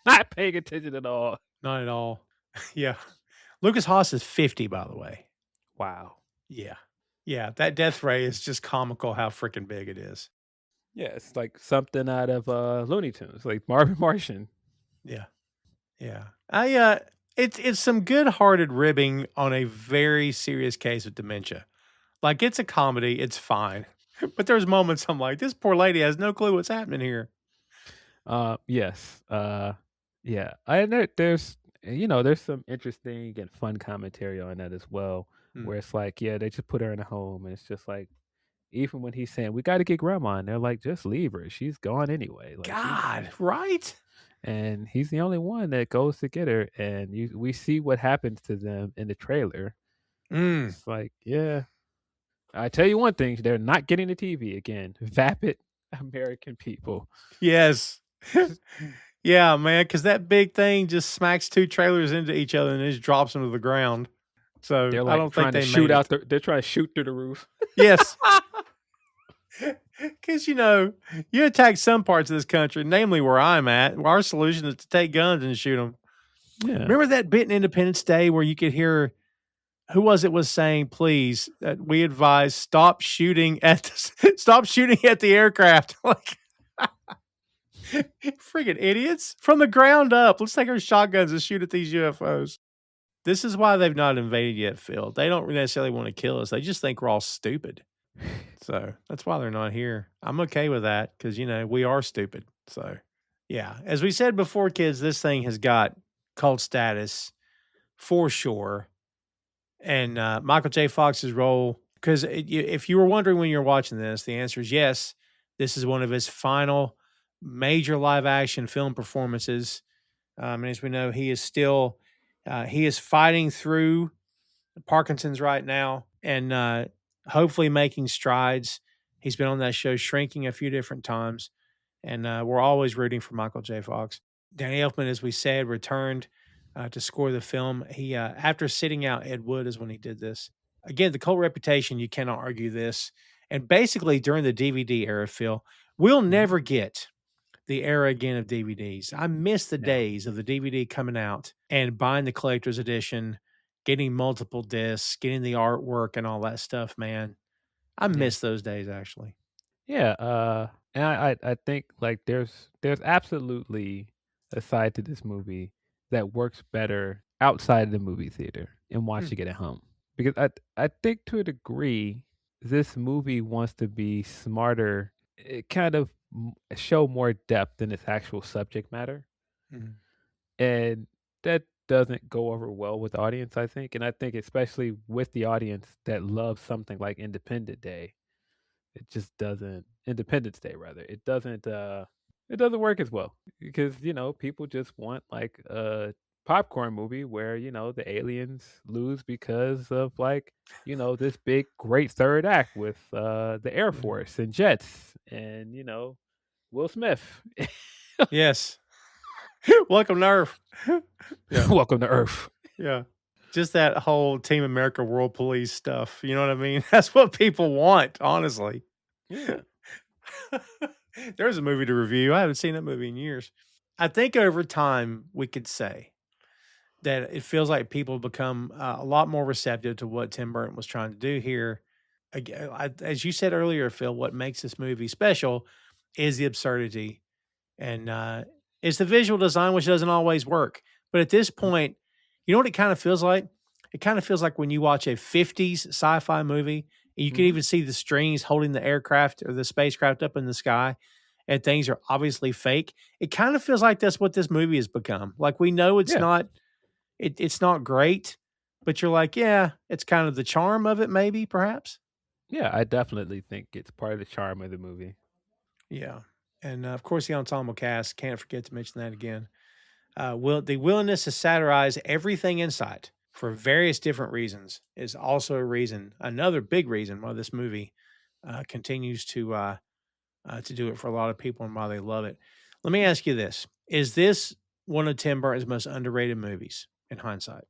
not paying attention at all. Not at all. Yeah. Lucas Haas is 50, by the way. Wow. Yeah. Yeah. That death ray is just comical how freaking big it is. Yeah, it's like something out of Looney Tunes, like Martian. Yeah. Yeah. It's some good-hearted ribbing on a very serious case of dementia. Like it's a comedy, it's fine. But there's moments I'm like, this poor lady has no clue what's happening here. Yes. Yeah. I know there's some interesting and fun commentary on that as well, where it's like, yeah, they just put her in a home, and it's just like, even when he's saying we got to get grandma, and they're like, just leave her, she's gone anyway. Like, God, right? And he's the only one that goes to get her, and we see what happens to them in the trailer. It's like, yeah. I tell you one thing, they're not getting the TV again. Vapid American people. Yes. Yeah, man, because that big thing just smacks two trailers into each other and it just drops them to the ground. So They're I don't think they shoot made out it. they're trying to shoot through the roof. Yes. Because, you attack some parts of this country, namely where I'm at. Our solution is to take guns and shoot them. Yeah. Remember that bit in Independence Day where you could hear, who was saying, please, that we advise stop shooting at the aircraft. Like, friggin' idiots. From the ground up, let's take our shotguns and shoot at these UFOs. This is why they've not invaded yet, Phil. They don't necessarily want to kill us. They just think we're all stupid. So that's why they're not here. I'm okay with that because, we are stupid. So, yeah. As we said before, kids, this thing has got cult status for sure. And Michael J. Fox's role Because if you were wondering when you're watching this, the answer is yes. This is one of his final major live action film performances. And as we know, he is fighting through Parkinson's right now, and hopefully making strides. He's been on that show Shrinking a few different times, and we're always rooting for Michael J. Fox. Danny Elfman, as we said, returned to score the film. He after sitting out Ed Wood is when he did this. Again, the cult reputation, you cannot argue this. And basically during the DVD era, Phil, we'll Mhm. never get the era again of DVDs. I miss the No. days of the DVD coming out and buying the collector's edition, getting multiple discs, getting the artwork and all that stuff, man. I Yeah. miss those days actually. Yeah, and I think, like, there's absolutely a side to this movie that works better outside of the movie theater and Hmm. watching it at home. Because I think to a degree, this movie wants to be smarter, it kind of show more depth in its actual subject matter. Mhm. And that doesn't go over well with the audience, I think. And I think especially with the audience that loves something like Independent Day, it just doesn't Independence Day rather. It doesn't work as well because, people just want like a popcorn movie where, the aliens lose because of like, this big great third act with the Air Mhm. Force and jets and, Will Smith. Yes. Welcome to Earth. Yeah. Welcome to Earth. Yeah. Just that whole Team America World Police stuff. You know what I mean? That's what people want, honestly. Yeah. There's a movie to review. I haven't seen that movie in years. I think over time we could say that it feels like people become a lot more receptive to what Tim Burton was trying to do here. As you said earlier, Phil, what makes this movie special is the absurdity and it's the visual design, which doesn't always work. But at this Mhm. point, you know what it kind of feels like? It kind of feels like when you watch a 50s sci-fi movie, and you can Mhm. even see the strings holding the aircraft or the spacecraft up in the sky, and things are obviously fake. It kind of feels like that's what this movie has become. Like we know Yeah. it's not great, but you're like, yeah, it's kind of the charm of it, maybe, perhaps. Yeah, I definitely think it's part of the charm of the movie. Yeah. And of course, the ensemble cast, can't forget to mention that again. The willingness to satirize everything in sight for various different reasons is also a reason, another big reason why this movie continues to do it for a lot of people and why they love it. Let me ask you this: is this one of Tim Burton's most underrated movies in hindsight?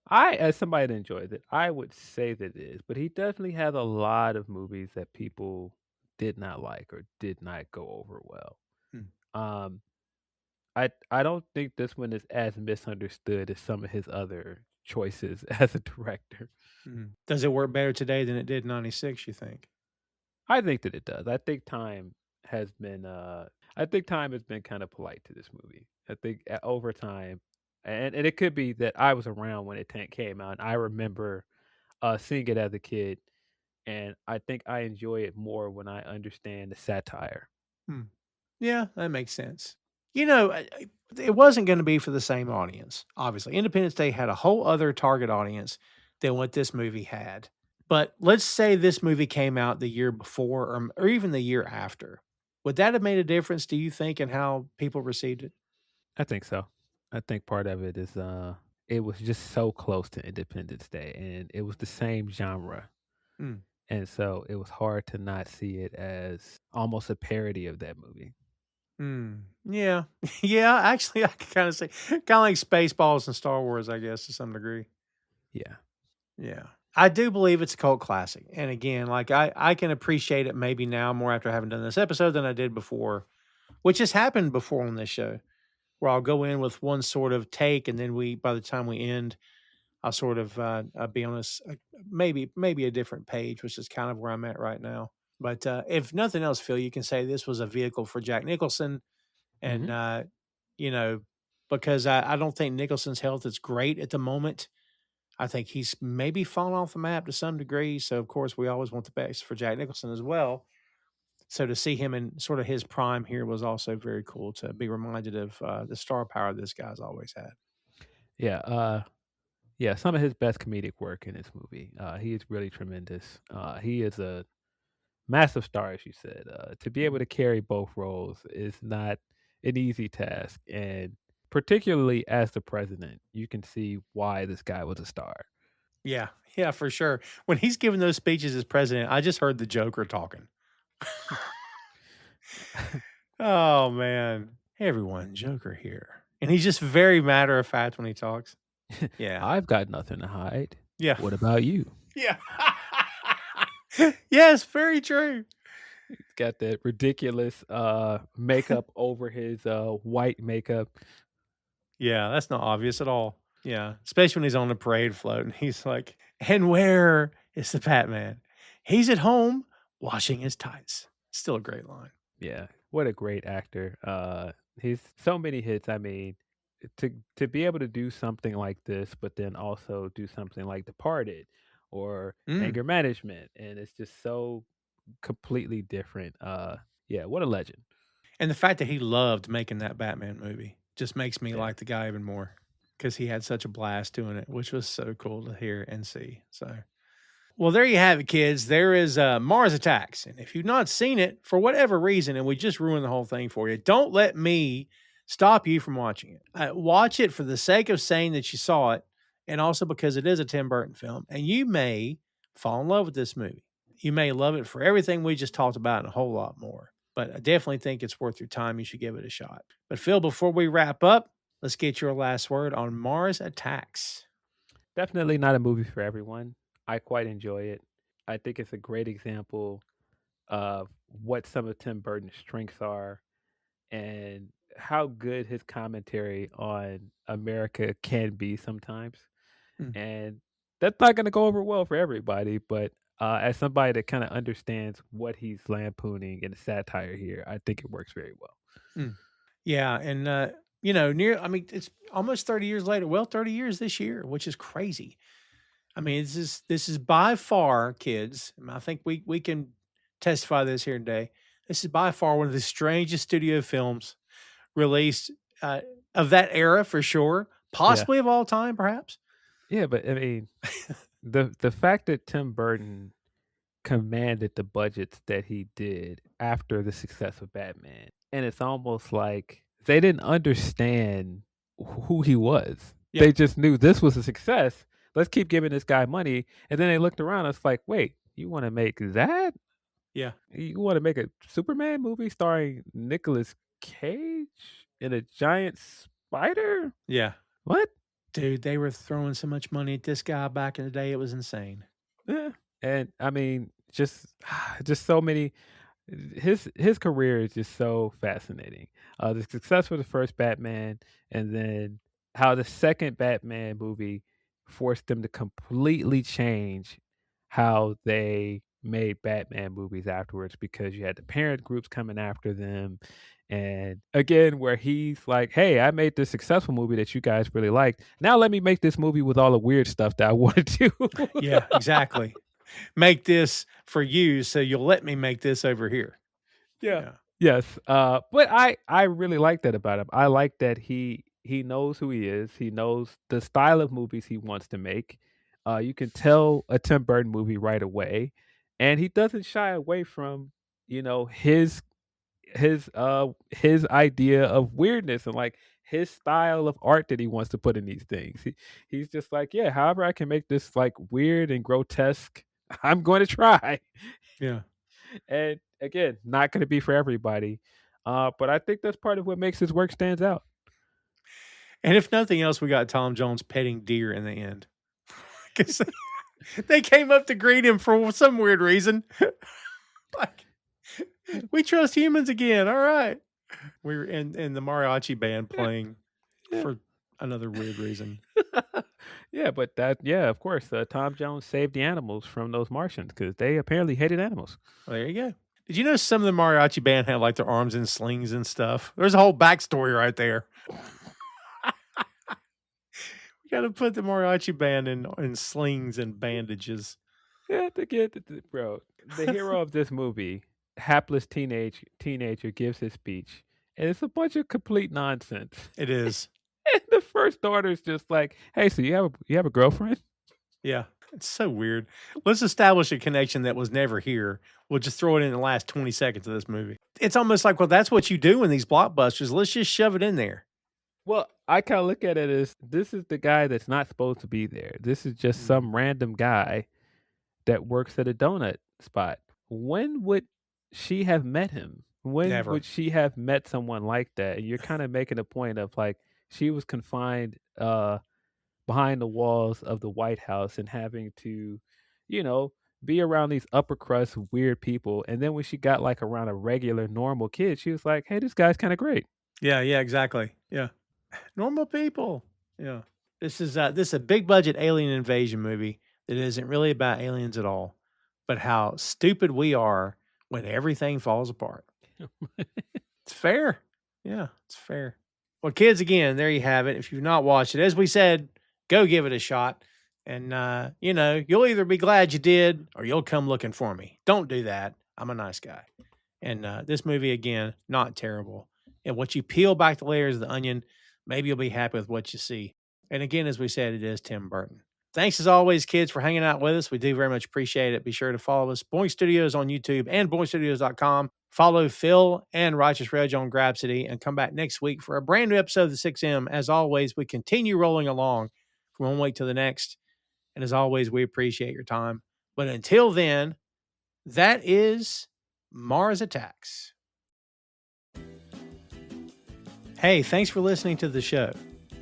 As somebody that enjoys it, I would say that it is, but he definitely has a lot of movies that people did not like or did not go over well. Hmm. Um, I don't think this one is as misunderstood as some of his other choices as a director. Mhm. Does it work better today than it did in '96? You think? I think that it does. Has been I think time has been kind of polite to this movie. I think over time, and it could be that I was around when came out. And I remember seeing it as a kid, and I think I enjoy it more when I understand the satire. Hmm. Yeah, that makes sense. You know, it wasn't going to be for the same audience. Obviously, Independence Day had a whole other target audience than what this movie had. But let's say this movie came out the year before or even the year after. Would that have made a difference, do you think, in how people received it? I think so. I think part of it is it was just so close to Independence Day, and it was the same genre. Mm. And so it was hard to not see it as almost a parody of that movie. Mm. Yeah. Yeah. Actually, I can kind of say, kind of like Spaceballs and Star Wars, I guess, to some degree. Yeah. Yeah. I do believe it's a cult classic. And again, like I can appreciate it maybe now more after having done this episode than I did before, which has happened before on this show, where I'll go in with one sort of take, and then by the time we end, I'll sort of I'll be on maybe a different page, which is kind of where I'm at right now. But if nothing else, Phil, you can say this was a vehicle for Jack Nicholson, and Mhm. you know, because I don't think Nicholson's health is great at the moment. I think he's maybe fallen off the map to some degree. So of course, we always want the best for Jack Nicholson as well. So to see him in sort of his prime here was also very cool to be reminded of the star power this guy's always had. Yeah, Yeah, some of his best comedic work in this movie. He is really tremendous. He is a massive star, as you said. To be able to carry both roles is not an easy task, and particularly as the president, you can see why this guy was a star. Yeah, yeah, for sure. When he's giving those speeches as president, I just heard the Joker talking. Oh man. Hey everyone, Joker here. And he's just very matter of fact when he talks. Yeah. I've got nothing to hide. Yeah. What about you? Yeah. Yes, very true. Got that ridiculous makeup over his white makeup. Yeah, that's not obvious at all. Yeah. Especially when he's on the parade float and he's like, and where is the Batman? He's at home washing his tights. Still a great line. Yeah, what a great actor. He's so many hits. I mean, to be able to do something like this, but then also do something like Departed or Anger Management, and it's just so completely different. Yeah, what a legend. And the fact that he loved making that Batman movie just makes me Yeah. like the guy even more because he had such a blast doing it, which was so cool to hear and see. So, well, there you have it, kids. There is Mars Attacks. And if you've not seen it for whatever reason, and we just ruined the whole thing for you, don't let me stop you from watching it. Watch it for the sake of saying that you saw it, and also because it is a Tim Burton film, and you may fall in love with this movie. You may love it for everything we just talked about and a whole lot more. But I definitely think it's worth your time. You should give it a shot. But Phil, before we wrap up, let's get your last word on Mars Attacks. Definitely not a movie for everyone. I quite enjoy it. I think it's a great example of what some of Tim Burton's strengths are and how good his commentary on America can be sometimes. And that's not going to go over well for everybody, but as somebody that kind of understands what he's lampooning in the satire here, I think it works very well. Yeah, and it's almost 30 years later. Well, 30 years this year, which is crazy. I mean, this is by far, kids. And I think we can testify this here today. This is by far one of the strangest studio films released of that era for sure, possibly of all time, perhaps. Yeah, but I mean, the fact that Tim Burton commanded the budgets that he did after the success of Batman, and it's almost like they didn't understand who he was. Yep. They just knew this was a success. Let's keep giving this guy money. And then they looked around. It's like, wait, you want to make that? Yeah. You want to make a Superman movie starring Nicolas Cage and a giant spider? Yeah. What? Dude, they were throwing so much money at this guy back in the day. It was insane. Yeah. And I mean, just so many. His career is just so fascinating. The success with the first Batman, and then how the second Batman movie forced them to completely change how they made Batman movies afterwards, because you had the parent groups coming after them. And again, where he's like, hey, I made this successful movie that you guys really liked. Now let me make this movie with all the weird stuff that I want to do. Yeah, exactly. Make this for you, so you'll let me make this over here. Yeah. Yes. But I really like that about him. I like that he knows who he is. He knows the style of movies he wants to make. You can tell a Tim Burton movie right away, and he doesn't shy away from, his idea of weirdness and like his style of art that he wants to put in these things. He's just like, yeah, however I can make this like weird and grotesque, I'm going to try. Yeah. And again, not going to be for everybody. But I think that's part of what makes his work stands out. And if nothing else, we got Tom Jones petting deer in the end. Because they came up to greet him for some weird reason. Like, we trust humans again. All right. We were in the mariachi band playing for another weird reason. Yeah, but of course, Tom Jones saved the animals from those Martians because they apparently hated animals. Well, there you go. Did you know some of the mariachi band had like their arms in slings and stuff? There's a whole backstory right there. We got to put the mariachi band in slings and bandages. Yeah, bro. The hero of this movie, hapless teenager, gives his speech, and it's a bunch of complete nonsense. It is. And first daughter's just like, "Hey, so you have a girlfriend?" Yeah. It's so weird. Let's establish a connection that was never here. We'll just throw it in the last 20 seconds of this movie. It's almost like, well, that's what you do in these blockbusters. Let's just shove it in there. Well, I kind of look at it as this is the guy that's not supposed to be there. This is just some random guy that works at a donut spot. When would she have met him? When Never. would she have met someone like that? And you're kind of making a point of like she was confined behind the walls of the White House and having to, you know, be around these upper crust weird people. And then when she got like around a regular normal kid, she was like, "Hey, this guy's kind of great." Yeah, exactly. Yeah. Normal people. Yeah. This is a big budget alien invasion movie that isn't really about aliens at all, but how stupid we are when everything falls apart. It's fair. Yeah, it's fair. Well, kids, again, there you have it. If you've not watched it, as we said, go give it a shot. And, you'll either be glad you did or you'll come looking for me. Don't do that. I'm a nice guy. And this movie, again, not terrible. And once you peel back the layers of the onion, maybe you'll be happy with what you see. And again, as we said, it is Tim Burton. Thanks as always, kids, for hanging out with us. We do very much appreciate it. Be sure to follow us, Boing Studios on YouTube and boingstudios.com. Follow Phil and Righteous Reg on Grapsity and come back next week for a brand new episode of the 6M. As always, we continue rolling along from one week to the next. And as always, we appreciate your time. But until then, that is Mars Attacks. Hey, thanks for listening to the show.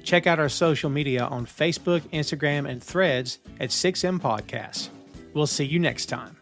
Check out our social media on Facebook, Instagram, and Threads at 6M Podcasts. We'll see you next time.